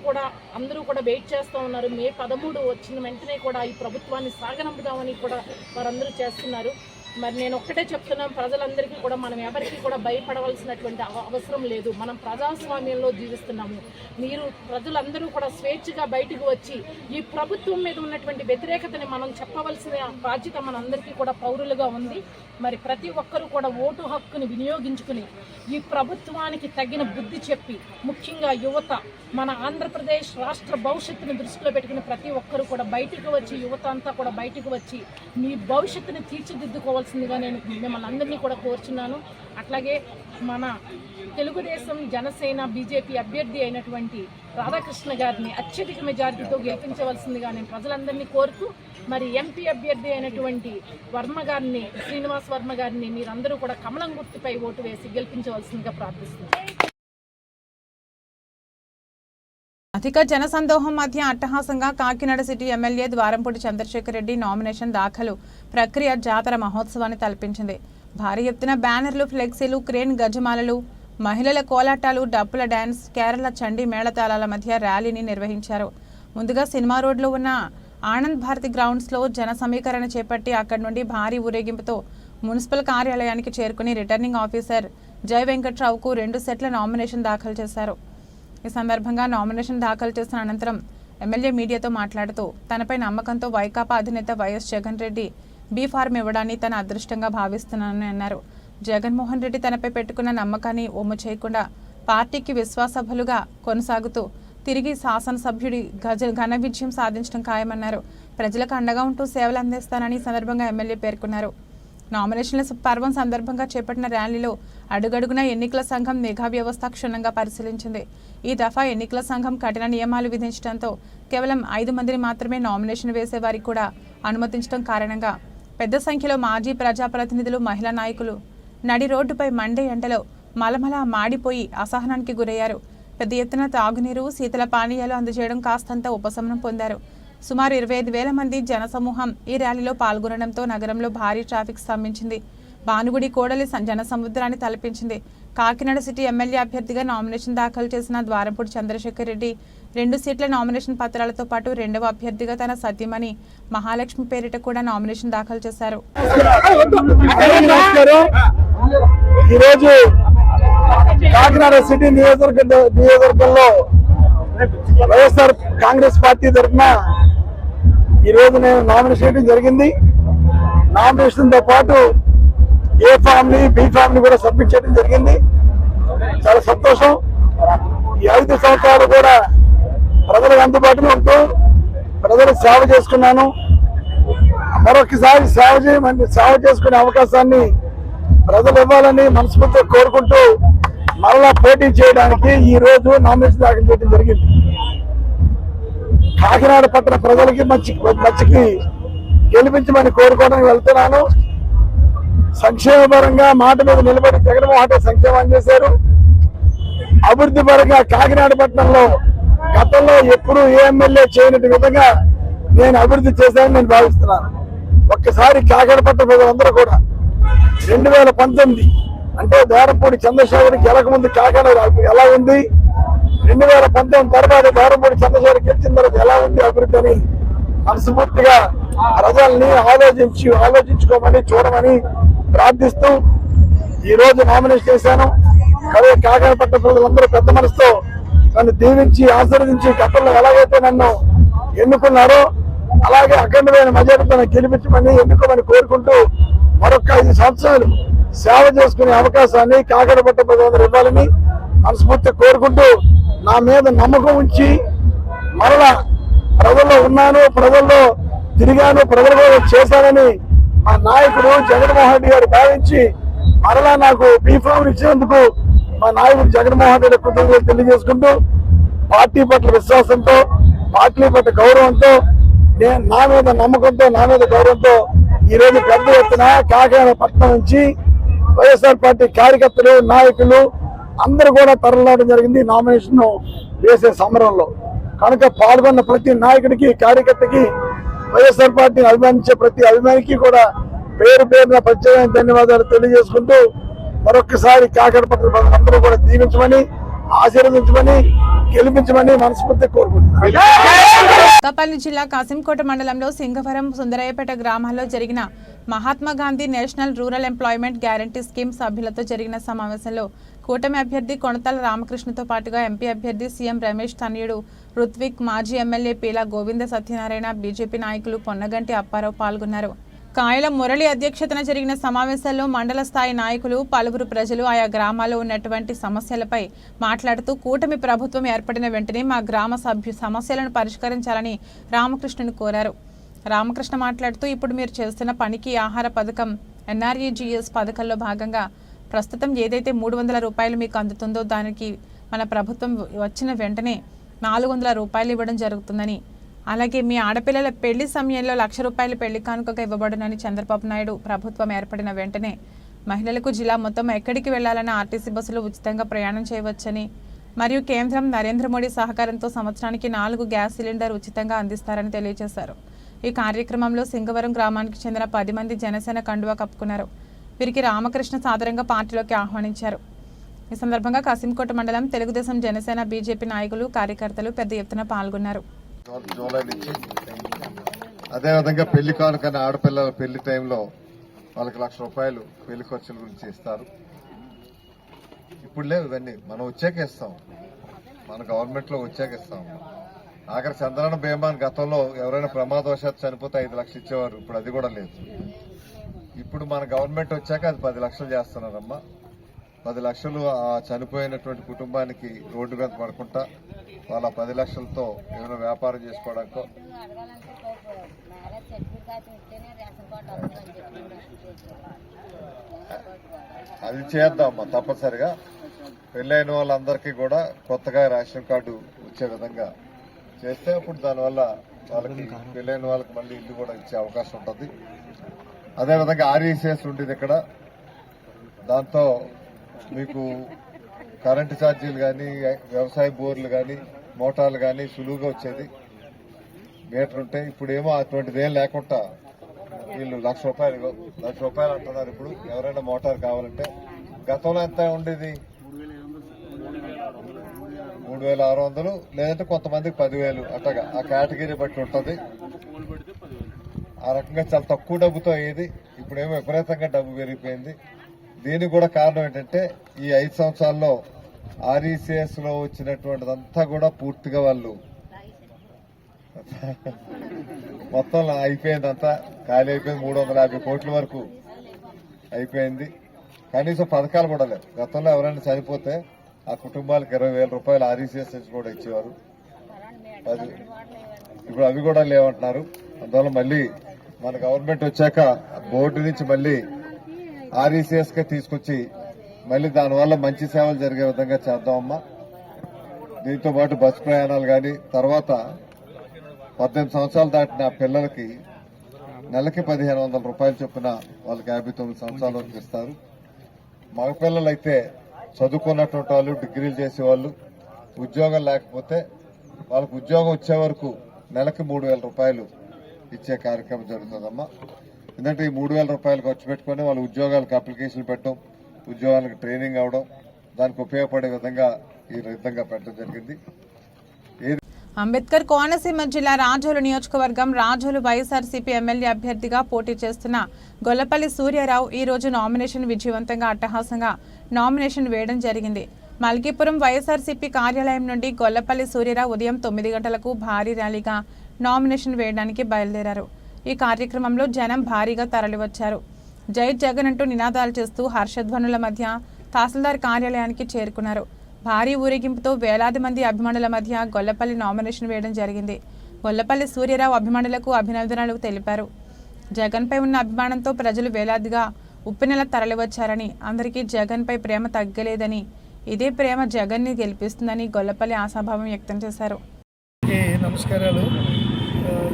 కూడా వెయిట్ చేస్తూ ఉన్నారు. మే 13 వచ్చిన వెంటనే కూడా ఈ ప్రభుత్వాన్ని సాగనంపుదామని కూడా వారందరూ చేస్తున్నారు. మరి నేను ఒక్కటే చెప్తున్నాను, ప్రజలందరికీ కూడా మనం ఎవరికి కూడా భయపడవలసినటువంటి అవసరం లేదు. మనం ప్రజాస్వామ్యంలో జీవిస్తున్నాము. మీరు ప్రజలందరూ కూడా స్వేచ్ఛగా బయటకు వచ్చి ఈ ప్రభుత్వం మీద ఉన్నటువంటి వ్యతిరేకతని మనం చెప్పవలసిన బాధ్యత మనందరికీ కూడా పౌరులుగా ఉంది. మరి ప్రతి ఒక్కరూ కూడా ఓటు హక్కుని వినియోగించుకుని ఈ ప్రభుత్వానికి తగిన బుద్ధి చెప్పి, ముఖ్యంగా యువత, మన ఆంధ్రప్రదేశ్ రాష్ట్ర భవిష్యత్తుని దృష్టిలో పెట్టుకుని ప్రతి ఒక్కరూ కూడా బయటకు వచ్చి, యువత అంతా కూడా బయటకు వచ్చి మీ భవిష్యత్తుని తీర్చిదిద్దుకోవాల్సిందిగా నేను మిమ్మల్ని అందరినీ కూడా కోరుచున్నాను. అట్లాగే మన తెలుగుదేశం, జనసేన, బీజేపీ అభ్యర్థి అయినటువంటి రాధాకృష్ణ గారిని అత్యధిక మెజారిటీతో గెలిపించవలసిందిగా నేను ప్రజలందరినీ కోరుతూ, మరి ఎంపీ అభ్యర్థి అయినటువంటి వర్మ గారిని, శ్రీనివాస్ వర్మ గారిని మీరందరూ కూడా కమలం గుర్తుపై ఓటు వేసి గెలిపించవలసిందిగా ప్రార్థిస్తున్నాను. అధిక జనసందోహం మధ్య అట్టహాసంగా Kakinada city MLA Dwarampudi Chandrasekhar Reddy nomination దాఖలు ప్రక్రియ జాతర మహోత్సవాన్ని తలపించింది. భారీ ఎత్తున బ్యానర్లు, ఫ్లెక్సీలు, క్రేన్ గజమాలలు, మహిళల కోలాటాలు, డప్పుల డ్యాన్స్, కేరళ చండీ మేళతాళాల మధ్య ర్యాలీని నిర్వహించారు. ముందుగా సినిమా రోడ్లో ఉన్న ఆనంద్ భారతి గ్రౌండ్స్లో జన సమీకరణ చేపట్టి అక్కడి నుండి భారీ ఊరేగింపుతో మున్సిపల్ కార్యాలయానికి చేరుకుని రిటర్నింగ్ ఆఫీసర్ జై వెంకట్రావుకు 2 సెట్ల నామినేషన్ దాఖలు చేశారు. ఈ సందర్భంగా నామినేషన్ దాఖలు చేసిన అనంతరం ఎమ్మెల్యే మీడియాతో మాట్లాడుతూ తనపై నమ్మకంతో వైకాపా అధినేత వైఎస్ జగన్ రెడ్డి బీ ఫార్మ్ ఇవ్వడాన్ని తన అదృష్టంగా భావిస్తున్నానని అన్నారు. జగన్మోహన్ రెడ్డి తనపై పెట్టుకున్న నమ్మకాన్ని ఒమ్ము చేయకుండా పార్టీకి విశ్వాసభలుగా కొనసాగుతూ తిరిగి శాసనసభ్యుడి ఘన విజయం సాధించడం ఖాయమన్నారు. ప్రజలకు అండగా ఉంటూ సేవలు అందిస్తానని సందర్భంగా ఎమ్మెల్యే పేర్కొన్నారు. నామినేషన్ల పర్వం సందర్భంగా చేపట్టిన ర్యాలీలో అడుగడుగున ఎన్నికల సంఘం నిఘా వ్యవస్థ క్షుణ్ణంగా పరిశీలించింది. ఈ దఫా ఎన్నికల సంఘం కఠిన నియమాలు విధించడంతో కేవలం 5 మందిని మాత్రమే నామినేషన్ వేసేవారికి కూడా అనుమతించడం కారణంగా పెద్ద సంఖ్యలో మాజీ ప్రజాప్రతినిధులు, మహిళా నాయకులు నడి రోడ్డుపై మండే ఎండలో మలమల మాడిపోయి అసహనానికి గురయ్యారు. పెద్ద ఎత్తున తాగునీరు, శీతల పానీయాలు అందజేయడం కాస్తంత ఉపశమనం పొందారు. సుమారు 25,000 మంది జనసమూహం ఈ ర్యాలీలో పాల్గొనడంతో నగరంలో భారీ ట్రాఫిక్ స్తంభించింది. భానుగుడి కోడలి జనసముద్రాన్ని తలపించింది. కాకినాడ సిటీ ఎమ్మెల్యే అభ్యర్థిగా నామినేషన్ దాఖలు చేసిన ద్వారంపూడి చంద్రశేఖర్ రెడ్డి 2 సీట్ల నామినేషన్ పత్రాలతో పాటు 2వ అభ్యర్థిగా తన సతీమణి మహాలక్ష్మి పేరిట కూడా నామినేషన్ దాఖలు చేశారు. ఈరోజు కాకినాడ సిటీ నియోజకవర్గంలో వైఎస్ఆర్ కాంగ్రెస్ పార్టీ తరఫున ఈరోజు నేను నామినేషన్ చేయడం జరిగింది. నామినేషన్ తో పాటు ఏ ఫామ్ ని, బి ఫామ్ ని కూడా సబ్మిట్ చేయడం జరిగింది. చాలా సంతోషం. ఈ 5 సంవత్సరాలు కూడా ప్రజలకు అందుబాటులో ఉంటూ ప్రజలకు సేవ చేసుకున్నాను. మరొకసారి సేవ చేసుకునే అవకాశాన్ని ప్రజలు ఇవ్వాలని మనస్ఫూర్తిగా కోరుకుంటూ మరలా పోటీ చేయడానికి ఈ రోజు నామినేషన్ దాఖలు చేయడం జరిగింది. కాకినాడ పట్టణ ప్రజలకి మంచికి గెలిపించమని కోరుకోవడానికి వెళ్తున్నాను. సంక్షేమపరంగా మాట మీద నిలబడి జగన్మోహన్ రెడ్డి సంక్షేమం చేశారు. అభివృద్ధి పరంగా కాకినాడ పట్టణంలో గతంలో ఎప్పుడూ ఏ ఎమ్మెల్యే చేయనట్టు విధంగా నేను అభివృద్ధి చేశానని నేను భావిస్తున్నాను. ఒక్కసారి కాకినాడ పట్టణ ప్రజలందరూ కూడా 2019 అంటే ద్వారంపూడి చంద్రశేఖర్ గెలకముందు కాకినాడ ఎలా ఉంది, 2019 తర్వాత ద్వారంపూడి చంద్రశేఖర్ గెలిచిన తర్వాత ఎలా ఉంది అభివృద్ధి అని మనస్ఫూర్తిగా ప్రజల్ని ఆలోచించుకోమని చూడమని ప్రార్థిస్తూ ఈ రోజు నామినేషన్ చేశాను. కాకినాడ పట్టణ ప్రజలందరూ పెద్ద మనసుతో నన్ను దీవించి ఆశీర్వదించి గతంలో ఎలాగైతే నన్ను ఎన్నుకున్నారో అలాగే అఖండమైన మెజారిటీతో గెలిపించమని ఎన్నుకోమని కోరుకుంటూ మరొక 5 సంవత్సరాలు సేవ చేసుకునే అవకాశాన్ని కాకినాడ పట్టణ ప్రజలందరూ ఇవ్వాలని మనస్ఫూర్తిగా కోరుకుంటూ నా మీద నమ్మకం ఉంచి మరలా ప్రజల్లో ఉన్నాను, ప్రజల్లో తిరిగాను, ప్రజల్లో చేశానని మా నాయకుడు జగన్మోహన్ రెడ్డి గారు భావించి మరలా నాకు బీఫామ్ ఇచ్చినందుకు మా నాయకుడు జగన్మోహన్ రెడ్డి కృతజ్ఞతలు తెలియజేసుకుంటూ పార్టీ పట్ల విశ్వాసంతో, పార్టీ పట్ల గౌరవంతో, నా మీద నమ్మకంతో, నా మీద గౌరవంతో ఈ రోజు పెద్ద ఎత్తున కాకినాడ పట్టణం నుంచి వైఎస్ఆర్ పార్టీ కార్యకర్తలు, నాయకులు అందరూ కూడా తరలిరావడం జరిగింది నామినేషన్ వేసే సమరంలో. కనుక పాల్గొన్న ప్రతి నాయకుడికి, కార్యకర్తకి, వైఎస్ఆర్ పార్టీని అభిమానించే ప్రతి అభిమానికి కూడా పేరు పేరున ప్రత్యేకమైన ధన్యవాదాలు తెలియజేసుకుంటూ మరొకసారి కాకినాడ పట్టణ అందరూ కూడా దీవించమని ఆశీర్వదించమని గెలిపించమని మనస్ఫూర్తిగా కోరుకుంటున్నాను. అనకాపల్లి జిల్లా కాసింకోట మండలంలో సింగవరం సుందరయ్యపేట గ్రామాల్లో జరిగిన Mahatma Gandhi national rural employment guarantee scheme సభ్యులతో జరిగిన సమావేశంలో కూటమి అభ్యర్థి కొణతాల రామకృష్ణతో పాటుగా ఎంపీ అభ్యర్థి సీఎం రమేష్ తనయుడు రుత్విక్, మాజీ ఎమ్మెల్యే పీలా గోవింద సత్యనారాయణ, బీజేపీ నాయకులు పొన్నగంటి అప్పారావు పాల్గొన్నారు. కాయల మురళి అధ్యక్షతన జరిగిన సమావేశంలో మండల స్థాయి నాయకులు, పలువురు ప్రజలు ఆయా గ్రామాల్లో ఉన్నటువంటి సమస్యలపై మాట్లాడుతూ కూటమి ప్రభుత్వం ఏర్పడిన వెంటనే మా గ్రామ సమస్యలను పరిష్కరించాలని రామకృష్ణను కోరారు. రామకృష్ణ మాట్లాడుతూ ఇప్పుడు మీరు చేస్తున్న పనికి ఆహార పథకం NREGS పథకంలో భాగంగా ప్రస్తుతం ఏదైతే 300 రూపాయలు మీకు అందుతుందో దానికి మన ప్రభుత్వం వచ్చిన వెంటనే 400 రూపాయలు ఇవ్వడం జరుగుతుందని, అలాగే మీ ఆడపిల్లల పెళ్లి సమయంలో 1,00,000 రూపాయలు పెళ్లి కానుకగా ఇవ్వబడునని చంద్రబాబు నాయుడు ప్రభుత్వం ఏర్పడిన వెంటనే మహిళలకు జిల్లా మొత్తం ఎక్కడికి వెళ్లాలన్న ఆర్టీసీ బస్సులు ఉచితంగా ప్రయాణం చేయవచ్చని, మరియు కేంద్రం నరేంద్ర మోడీ సహకారంతో సంవత్సరానికి 4 గ్యాస్ సిలిండర్ ఉచితంగా అందిస్తారని తెలియజేశారు. ఈ కార్యక్రమంలో సింగవరం గ్రామానికి చెందిన 10 మంది జనసేన కండువా కప్పుకున్నారు. వీరికి రామకృష్ణ సాదరంగా పార్టీలోకి ఆహ్వానించారు. ఈ సందర్భంగా కాసింకోట మండలం తెలుగుదేశం, జనసేన, బీజేపీ నాయకులు, కార్యకర్తలు పెద్ద ఎత్తున పాల్గొన్నారు. జూలై నుంచి అదేవిధంగా పెళ్లి కానుకని ఆడపిల్లల పెళ్లి టైంలో వాళ్ళకి 1,00,000 రూపాయలు పెళ్లి ఖర్చుల గురించి ఇస్తారు. ఇప్పుడు లేవు ఇవన్నీ, మనం వచ్చాక ఇస్తాం, మన గవర్నమెంట్ లో వచ్చాక ఇస్తాం. ఆఖరి చంద్రన్న బీమాన్ గతంలో ఎవరైనా ప్రమాదవశాత్తు చనిపోతే 5 లక్షలు ఇచ్చేవారు, ఇప్పుడు అది కూడా లేదు. ఇప్పుడు మన గవర్నమెంట్ వచ్చాక అది 10 లక్షలు చేస్తున్నారమ్మా. 10 లక్షలు ఆ చనిపోయినటువంటి కుటుంబానికి రోడ్డు మీద పడుకుంటా వాళ్ళ 10 లక్షలతో ఏమైనా వ్యాపారం చేసుకోవడానికో అది చేద్దామమ్మా. తప్పనిసరిగా పెళ్ళైన వాళ్ళందరికీ కూడా కొత్తగా రేషన్ కార్డు వచ్చే విధంగా చేస్తే అప్పుడు దానివల్ల వాళ్ళకి పెళ్ళైన వాళ్ళకి మళ్ళీ ఇల్లు కూడా ఇచ్చే అవకాశం ఉంటుంది. అదేవిధంగా RECS ఉండేది ఇక్కడ, దాంతో మీకు కరెంటు ఛార్జీలు కానీ, వ్యవసాయ బోర్లు కానీ, మోటార్లు కానీ సులువుగా వచ్చేది. మీటర్ ఉంటే ఇప్పుడేమో అటువంటిది ఏం లేకుండా వీళ్ళు 1,00,000 రూపాయలు అంటున్నారు. ఇప్పుడు ఎవరైనా మోటార్ కావాలంటే గతంలో ఎంత ఉండేది? 3,600, లేదంటే కొంతమందికి 10,000 అట్టగా ఆ కేటగిరీ బట్టి ఉంటుంది. ఆ రకంగా చాలా తక్కువ డబ్బుతో అయ్యేది, ఇప్పుడేమో విపరీతంగా డబ్బు పెరిగిపోయింది. దీనికి కూడా కారణం ఏంటంటే ఈ 5 సంవత్సరాల్లో RECS లో వచ్చినటువంటిదంతా కూడా పూర్తిగా వాళ్ళు మొత్తం అయిపోయింది, అంతా ఖాళీ అయిపోయింది. 350 కోట్ల వరకు అయిపోయింది. కనీసం పథకాలు కూడా లేవు. గతంలో ఎవరైనా చనిపోతే ఆ కుటుంబాలకు 20,000 రూపాయలు RECS నుంచి కూడా ఇచ్చేవారు. ఇప్పుడు అవి కూడా లేవంటున్నారు. అందువల్ల మళ్ళీ మన గవర్నమెంట్ వచ్చాక బోర్డు నుంచి మళ్ళీ RECS కే తీసుకొచ్చి మళ్ళీ దానివల్ల మంచి సేవలు జరిగే విధంగా చేద్దామమ్మా. దీంతో పాటు బస్సు ప్రయాణాలు కానీ, తర్వాత 18 సంవత్సరాలు దాటిన పిల్లలకి నెలకి 1,500 రూపాయలు చొప్పున వాళ్ళకి 59 సంవత్సరాల వరకు ఇస్తారు. మగపిల్లలు అయితే చదువుకున్నటువంటి వాళ్ళు, డిగ్రీలు చేసేవాళ్ళు, ఉద్యోగం లేకపోతే వాళ్ళకి ఉద్యోగం వచ్చే వరకు నెలకి 3,000 రూపాయలు ఇచ్చే కార్యక్రమం జరుగుతుందమ్మా. ఎందుకంటే ఈ 3,000 రూపాయలు ఖర్చు పెట్టుకుని వాళ్ళ ఉద్యోగాలకు అప్లికేషన్లు పెట్టడం, ఉద్యోగాలకు ట్రైనింగ్ అవడం, దానికి ఉపయోగపడే విధంగా ఈ విధంగా పెట్టడం జరిగింది. అంబేద్కర్ కోనసీమ జిల్లా రాజోలు నియోజకవర్గం రాజోలు వైఎస్ఆర్సీపీ ఎమ్మెల్యే అభ్యర్థిగా పోటీ చేస్తున్న గొల్లపల్లి సూర్యారావు ఈ రోజు నామినేషన్ విజయవంతంగా అట్టహాసంగా నామినేషన్ వేయడం జరిగింది. మల్కీపురం వైఎస్ఆర్సీపీ కార్యాలయం నుండి గొల్లపల్లి సూర్యారావు ఉదయం 9 గంటలకు భారీ ర్యాలీగా నామినేషన్ వేయడానికి బయలుదేరారు. ఈ కార్యక్రమంలో జనం భారీగా తరలివచ్చారు. జై జగన్ అంటూ నినాదాలు చేస్తూ హర్షధ్వనుల మధ్య తహసీల్దార్ కార్యాలయానికి చేరుకున్నారు. భారీ ఊరేగింపుతో వేలాది మంది అభిమానుల మధ్య గొల్లపల్లి నామినేషన్ వేయడం జరిగింది. గొల్లపల్లి సూర్యారావు అభిమానులకు అభినందనలు తెలిపారు. జగన్పై ఉన్న అభిమానంతో ప్రజలు వేలాదిగా ఉప్పెనెల తరలివచ్చారని, అందరికీ జగన్పై ప్రేమ తగ్గలేదని, ఇదే ప్రేమ జగన్ని గెలిపిస్తుందని గొల్లపల్లి ఆశాభావం వ్యక్తం చేశారు. నమస్కారాలు.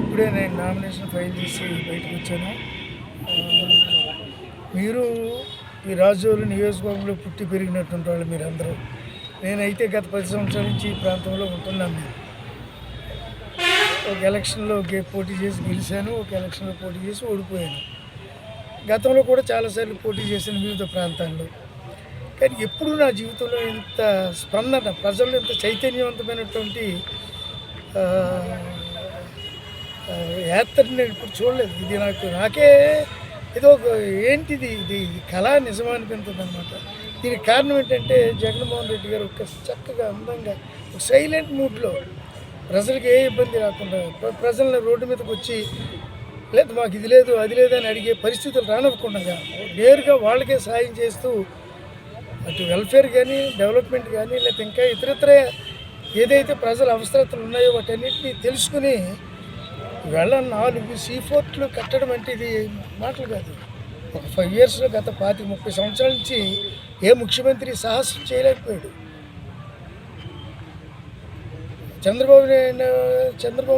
ఇప్పుడే నేను నామినేషన్ ఫైల్ చేసి బయటకు వచ్చాను. మీరు ఈ రాజోలు నియోజకవర్గంలో పుట్టి పెరిగినటువంటి వాళ్ళు మీరందరూ. నేనైతే గత 10 సంవత్సరాల నుంచి ఈ ప్రాంతంలో ఉంటున్నాను. ఒక ఎలక్షన్లో పోటీ చేసి గెలిచాను, ఒక ఎలక్షన్లో పోటీ చేసి ఓడిపోయాను. గతంలో కూడా చాలాసార్లు పోటీ చేశాను వివిధ ప్రాంతాల్లో. కానీ ఎప్పుడూ నా జీవితంలో ఇంత స్పందన, ప్రజల్లో ఇంత చైతన్యవంతమైనటువంటి యాత్రని నేను ఇప్పుడు చూడలేదు. ఇది నాకే ఏదో ఏంటిది ఇది కళ నిజమా అనిపిస్తుంది అనమాట. దీనికి కారణం ఏంటంటే జగన్మోహన్ రెడ్డి గారు ఒక చక్కగా అందంగా ఒక సైలెంట్ మూడ్లో ప్రజలకు ఏ ఇబ్బంది రాకుండా ప్రజలను రోడ్డు మీదకి వచ్చి లేదు మాకు ఇది లేదు అది లేదు అని అడిగే పరిస్థితులు రానివ్వకుండా నేరుగా వాళ్ళకే సాయం చేస్తూ అటు వెల్ఫేర్ కానీ డెవలప్మెంట్ కానీ లేకపోతే ఇంకా ఇతరత్ర ఏదైతే ప్రజల అవసరతలు ఉన్నాయో వాటన్నిటిని తెలుసుకుని ఇవాళ 4 సీపోర్ట్లు కట్టడం అంటే ఇది మాటలు కాదు. ఒక 5 ఇయర్స్లో గత 25-30 సంవత్సరాల నుంచి ఏ ముఖ్యమంత్రి సాహసం చేయలేకపోయాడు. చంద్రబాబు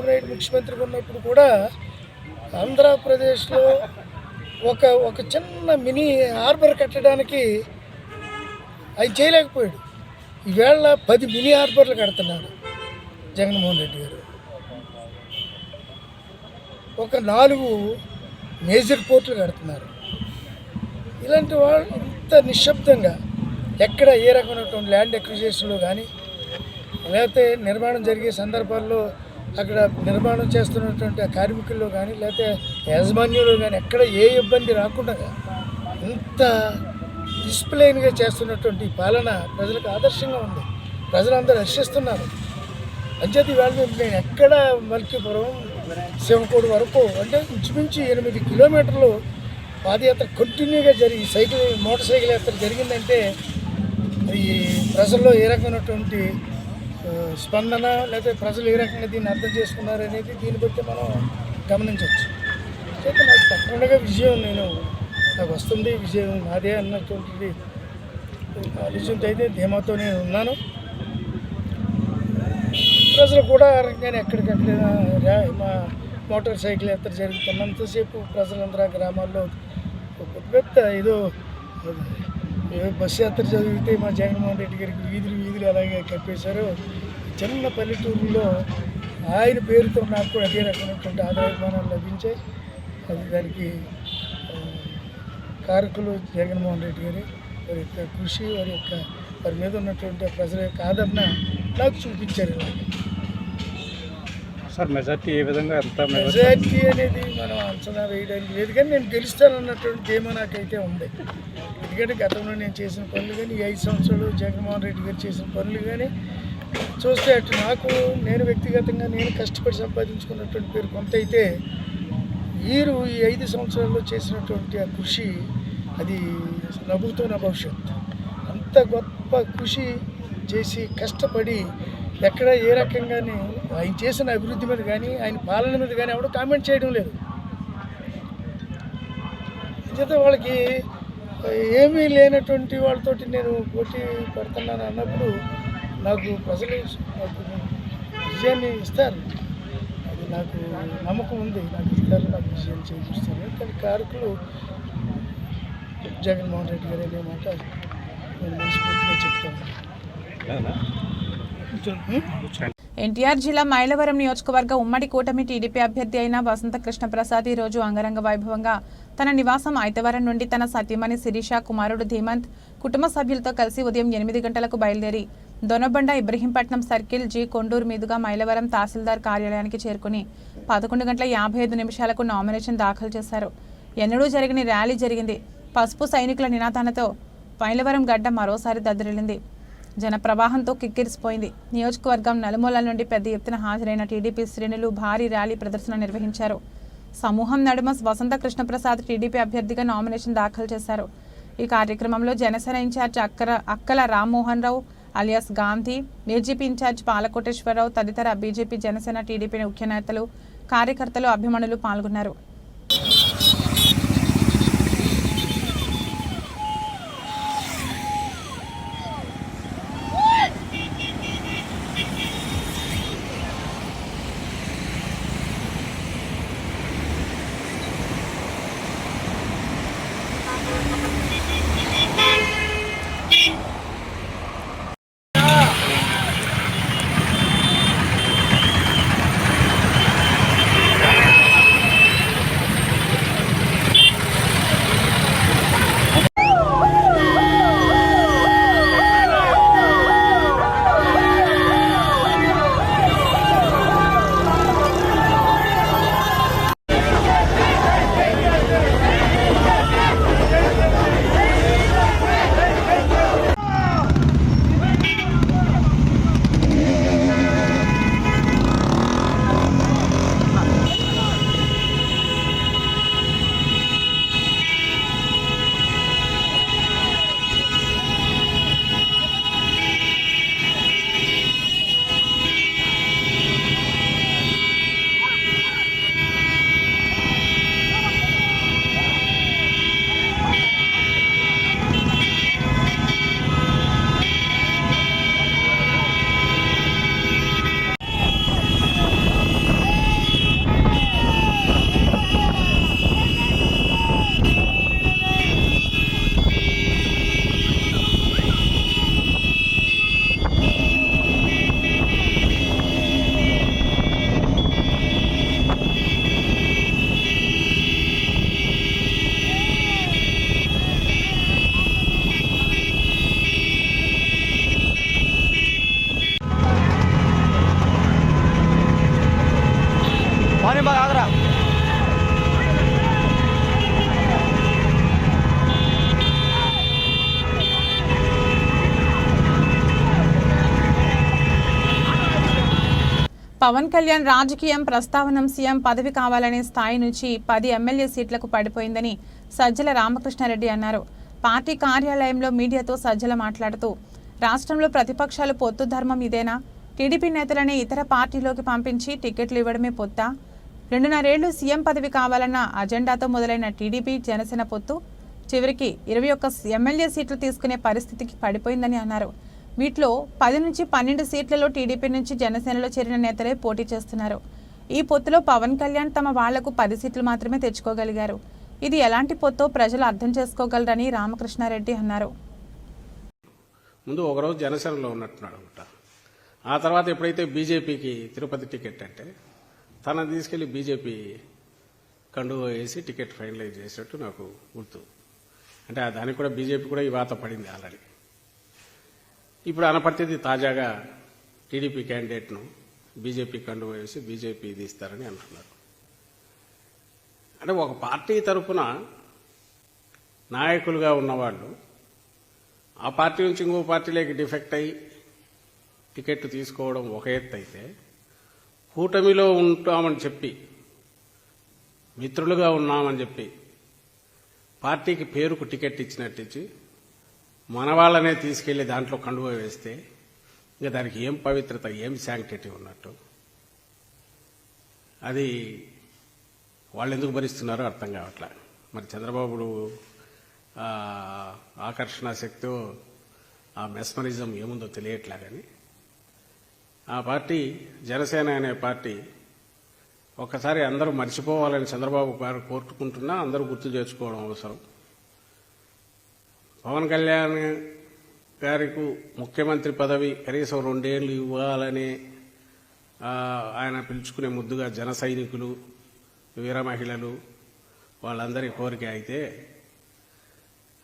నాయుడు ముఖ్యమంత్రిగా ఉన్నప్పుడు కూడా ఆంధ్రప్రదేశ్లో ఒక చిన్న మినీ హార్బర్ కట్టడానికి అది చేయలేకపోయాడు. ఈవేళ 10 మినీ హార్బర్లు కడుతున్నారు జగన్మోహన్ రెడ్డి గారు. ఒక 4 మేజర్ పోర్టులు కడుతున్నారు. ఇలాంటి వాళ్ళు ఇంత నిశ్శబ్దంగా ఎక్కడ ఏ రకమైనటువంటి ల్యాండ్ ఎక్విజిషన్లో కానీ లేకపోతే నిర్మాణం జరిగే సందర్భాల్లో అక్కడ నిర్మాణం చేస్తున్నటువంటి కార్మికుల్లో కానీ లేకపోతే యాజమాన్యంలో కానీ ఎక్కడ ఏ ఇబ్బంది రాకుండా ఇంత డిసిప్లైన్గా చేస్తున్నటువంటి పాలన ప్రజలకు ఆదర్శంగా ఉంది. ప్రజలందరూ హర్షిస్తున్నారు. అంచేత ఇవాళ నేను ఎక్కడ మల్కీపురం శివకోడు వరకు అంటే ఇంచుమించు 8 కిలోమీటర్లు పాదయాత్ర కంటిన్యూగా జరిగి మోటార్ సైకిల్ యాత్ర జరిగిందంటే అది ప్రజల్లో ఏ రకమైనటువంటి స్పందన లేకపోతే ప్రజలు ఏ రకంగా దీన్ని అర్థం చేసుకున్నారు అనేది దీన్ని బట్టి మనం గమనించవచ్చు. అయితే నాకు తప్పకుండా విజయం నాకు వస్తుంది, విజయం నాదే అన్నటువంటిది ఆలోచనతో అయితే ధీమాతో నేను ఉన్నాను. ప్రజలు కూడా నేను ఎక్కడికక్కడ మా మోటార్ సైకిల్ యాత్ర జరుగుతున్నంతసేపు ప్రజలందరూ గ్రామాల్లో పెద్ద ఏదో బస్సు యాత్ర జరిగితే మా జగన్మోహన్ రెడ్డి గారికి వీధులు అలాగే కప్పేశారు. చిన్న పల్లెటూరులో ఆయన పేరుతో నాకు కూడా అదే రకమైనటువంటి ఆదాయమానాలు లభించాయి. అది దానికి కారకులు జగన్మోహన్ రెడ్డి గారి వారి యొక్క కృషి వారి మీద ఉన్నటువంటి ప్రజల యొక్క ఆదరణ నాకు చూపించారు. సార్ మెజార్టీ ఏ విధంగా మెజార్టీ అనేది మనం అంచనా వేయడానికి లేదు, కానీ నేను గెలుస్తానన్నటువంటి ధీమా నాకైతే ఉంది. ఎందుకంటే గతంలో నేను చేసిన పనులు కానీ 5 సంవత్సరాలు జగన్మోహన్ రెడ్డి గారు చేసిన పనులు కానీ చూస్తే అటు నేను వ్యక్తిగతంగా కష్టపడి సంపాదించుకున్నటువంటి పేరు కొంత అయితే ఈ 5 సంవత్సరాల్లో చేసినటువంటి ఆ కృషి అది నవ్వుతున్న భవిష్యత్తు. అంత గొప్ప కృషి చేసి కష్టపడి ఎక్కడ ఏ రకంగానే ఆయన చేసిన అభివృద్ధి మీద కానీ ఆయన పాలన మీద కానీ ఎవడో కామెంట్ చేయడం లేదు. చేత వాళ్ళకి ఏమీ లేనటువంటి వాళ్ళతోటి నేను పోటీ పడుతున్నాను అన్నప్పుడు నాకు ప్రజలు విజయాన్ని ఇస్తారు. అది నాకు నమ్మకం ఉంది, నాకు ఇస్తారు, నాకు విజయాన్ని చేకూరుస్తారు. కానీ కారకులు జగన్మోహన్ రెడ్డి గారు అనే మాట నేను మనస్ఫూర్తిగా చెప్తాను. ఎన్టీఆర్ జిల్లా మైలవరం నియోజకవర్గ ఉమ్మడి కూటమి టీడీపీ అభ్యర్థి అయిన వసంత కృష్ణప్రసాద్ ఈ రోజు అంగరంగ వైభవంగా తన నివాసం ఐతవరం నుండి తన సతీమణి శిరీష, కుమారుడు ధీమంత్ కుటుంబ సభ్యులతో కలిసి ఉదయం 8 గంటలకు బయలుదేరి దొనబండ ఇబ్రహీంపట్నం సర్కిల్ జి కొండూరు మీదుగా మైలవరం తహసీల్దార్ కార్యాలయానికి చేరుకుని 11:50 నామినేషన్ దాఖలు చేశారు. ఎన్నడూ జరగని ర్యాలీ జరిగింది. పసుపు సైనికుల నినాదాలతో మైలవరం గడ్డ మరోసారి దద్దరిల్లింది. జన ప్రవాహంతో కిక్కిరిసిపోయింది. నియోజకవర్గం నలుమూలల నుండి పెద్ద ఎత్తున హాజరైన టీడీపీ శ్రేణులు భారీ ర్యాలీ ప్రదర్శన నిర్వహించారు. సమూహం నడుమ వసంత కృష్ణప్రసాద్ టీడీపీ అభ్యర్థిగా నామినేషన్ దాఖలు చేశారు. ఈ కార్యక్రమంలో జనసేన ఇన్ఛార్జ్ అక్కల Rammohan Rao alias Gandhi, BJP incharge పాలకోటేశ్వరరావు తదితర బీజేపీ, జనసేన, టీడీపీ ముఖ్య నేతలు, కార్యకర్తలు, అభిమానులు పాల్గొన్నారు. పవన్ కళ్యాణ్ రాజకీయం ప్రస్తావనం సీఎం పదవి కావాలనే స్థాయి నుంచి 10 ఎమ్మెల్యే సీట్లకు పడిపోయిందని సజ్జల రామకృష్ణారెడ్డి అన్నారు. పార్టీ కార్యాలయంలో మీడియాతో సజ్జల మాట్లాడుతూ రాష్ట్రంలో ప్రతిపక్షాలు పొత్తు ధర్మం ఇదేనా? టీడీపీ నేతలని ఇతర పార్టీలోకి పంపించి టికెట్లు ఇవ్వడమే పొత్తా? 2.5 ఏళ్లు సీఎం పదవి కావాలన్న అజెండాతో మొదలైన టీడీపీ జనసేన పొత్తు చివరికి 21 ఎమ్మెల్యే సీట్లు తీసుకునే పరిస్థితికి పడిపోయిందని అన్నారు. వీటిలో 10 నుంచి 12 సీట్లలో టీడీపీ నుంచి జనసేనలో చేరిన నేతలే పోటీ చేస్తున్నారు. ఈ పొత్తులో పవన్ కళ్యాణ్ తమ వాళ్లకు 10 సీట్లు మాత్రమే తెచ్చుకోగలిగారు. ఇది ఎలాంటి పొత్తో ప్రజలు అర్థం చేసుకోగలరని రామకృష్ణారెడ్డి అన్నారు. ముందు ఒకరోజు జనసేనలో ఉన్నట్టున్నాడు అనమాట. ఆ తర్వాత ఎప్పుడైతే బీజేపీకి తిరుపతి టికెట్ అంటే తనని తీసుకెళ్లి బీజేపీ కండువా వేసి టికెట్ ఫైనలైజ్ చేసినట్టు నాకు గుర్తు. అంటే దానికి కూడా బీజేపీ కూడా ఈ వాత పడింది ఆల్రెడీ. ఇప్పుడు అనపర్తిది తాజాగా టీడీపీ క్యాండిడేట్ను బీజేపీ కండువా వేసి బీజేపీ తీస్తారని అంటున్నారు. అంటే ఒక పార్టీ తరఫున నాయకులుగా ఉన్నవాళ్ళు ఆ పార్టీ నుంచి ఇంకో పార్టీలోకి డిఫెక్ట్ అయ్యి టికెట్ తీసుకోవడం ఒక ఎత్తు అయితే, కూటమిలో ఉంటామని చెప్పి మిత్రులుగా ఉన్నామని చెప్పి పార్టీకి పేరుకు టికెట్ ఇచ్చినట్టిచ్చి మన వాళ్ళనే తీసుకెళ్లి దాంట్లో కండువా వేస్తే ఇంకా దానికి ఏం పవిత్రత, ఏం శాంక్టిటీ ఉన్నట్టు? అది వాళ్ళు ఎందుకు భరిస్తున్నారో అర్థం కావట్లే. మరి చంద్రబాబు ఆకర్షణ శక్తి, ఆ మెస్మరిజం ఏముందో తెలియట్లే. కానీ ఆ పార్టీ జనసేన అనే పార్టీ ఒక్కసారి అందరూ మర్చిపోవాలని చంద్రబాబు గారు కోరుకుంటున్నా అందరూ గుర్తు చేసుకోవడం అవసరం. పవన్ కళ్యాణ్ గారికి ముఖ్యమంత్రి పదవి కనీసం 2 ఏళ్లు ఇవ్వాలని ఆయన పిలుచుకునే ముద్దుగా జన సైనికులు, వీర మహిళలు వాళ్ళందరి కోరిక అయితే,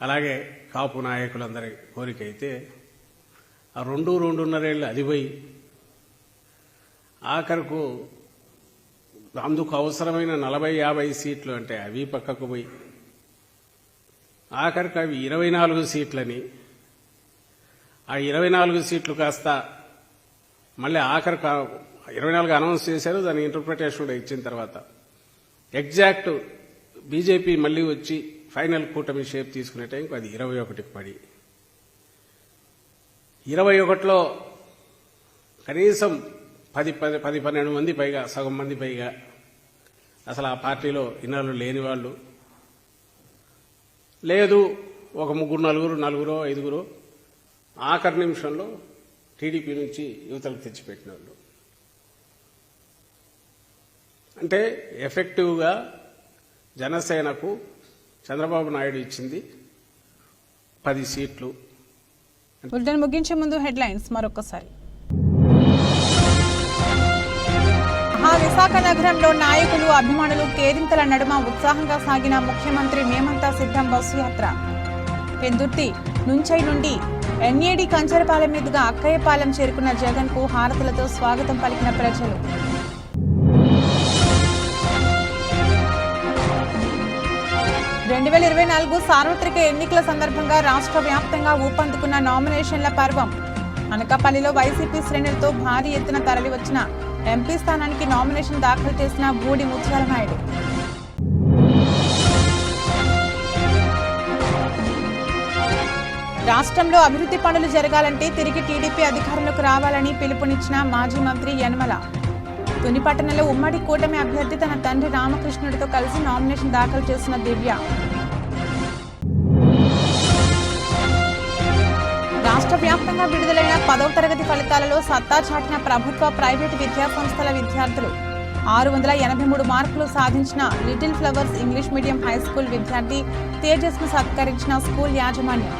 అలాగే కాపు నాయకులందరి కోరిక అయితే, ఆ 2.5 ఏళ్ళు అది పోయి ఆఖరుకు అందుకు అవసరమైన 40-50 సీట్లు అంటే అవి పక్కకు పోయి ఆఖరికి అవి 24 సీట్లని, ఆ 24 సీట్లు కాస్త మళ్ళీ ఆఖరికి 24 అనౌన్స్ చేశారు. దాని ఇంటర్ప్రిటేషన్ కూడా ఇచ్చిన తర్వాత ఎగ్జాక్ట్ బీజేపీ మళ్ళీ వచ్చి ఫైనల్ కూటమి షేప్ తీసుకునే టైంకి అది 21కి పడి, 21లో కనీసం 10-12 మంది పైగా, సగం మంది పైగా అసలు ఆ పార్టీలో ఇన్నాళ్ళు లేని వాళ్ళు లేదు, ఒక 3-4-5 ఆఖరి నిమిషంలో టీడీపీ నుంచి యువతలకు తెచ్చిపెట్టిన వాళ్ళు. అంటే ఎఫెక్టివ్గా జనసేనకు చంద్రబాబు నాయుడు ఇచ్చింది 10 సీట్లు. బులెటిన్ ముగించే ముందు హెడ్లైన్స్ మరొకసారి. విశాఖ నగరంలో నాయకులు, అభిమానులు కేరింతల నడుమ ఉత్సాహంగా సాగిన ముఖ్యమంత్రి మేమంతా సిద్ధం బస్సు యాత్ర. పెందుర్తి నుంచై నుండి ఎన్ఏడి కంచరపాలెం మీదుగా అక్కయ్యపాలెం చేరుకున్న జగన్ కు హారతులతో స్వాగతం పలికిన ప్రజలు. సార్వత్రిక ఎన్నికల సందర్భంగా రాష్ట్ర వ్యాప్తంగా ఊపందుకున్న నామినేషన్ల పర్వం. అనకాపల్లిలో వైసీపీ శ్రేణులతో భారీ ఎత్తున తరలివచ్చిన ఎంపీ స్థానానికి నామినేషన్ దాఖలు చేసిన బూడి ముత్యాల నాయుడు. రాష్ట్రంలో అభివృద్ధి పనులు జరగాలంటే తిరిగి టీడీపీ అధికారంలోకి రావాలని పిలుపునిచ్చిన మాజీ మంత్రి యనమల. తుని పట్టణంలో ఉమ్మడి కూటమి అభ్యర్థి తన తండ్రి రామకృష్ణుడితో కలిసి నామినేషన్ దాఖలు చేసిన దివ్య. రాష్ట్ర వ్యాప్తంగా విడుదలైన 10వ తరగతి ఫలితాలలో సత్తా చాటిన ప్రభుత్వ, ప్రైవేటు విద్యా సంస్థల విద్యార్థులు. 683 మార్కులు సాధించిన little Flowers English medium high school విద్యార్థి తేజస్ను సత్కరించిన స్కూల్ యాజమాన్యం.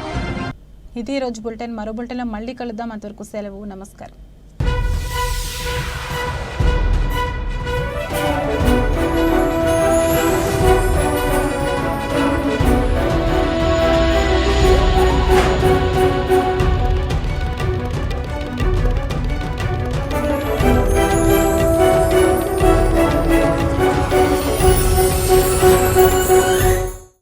ఇది రోజు బులెటిన్. మరో బులెటిన్లో మళ్ళీ కలుద్దాం. అంతవరకు సెలవు. నమస్కారం.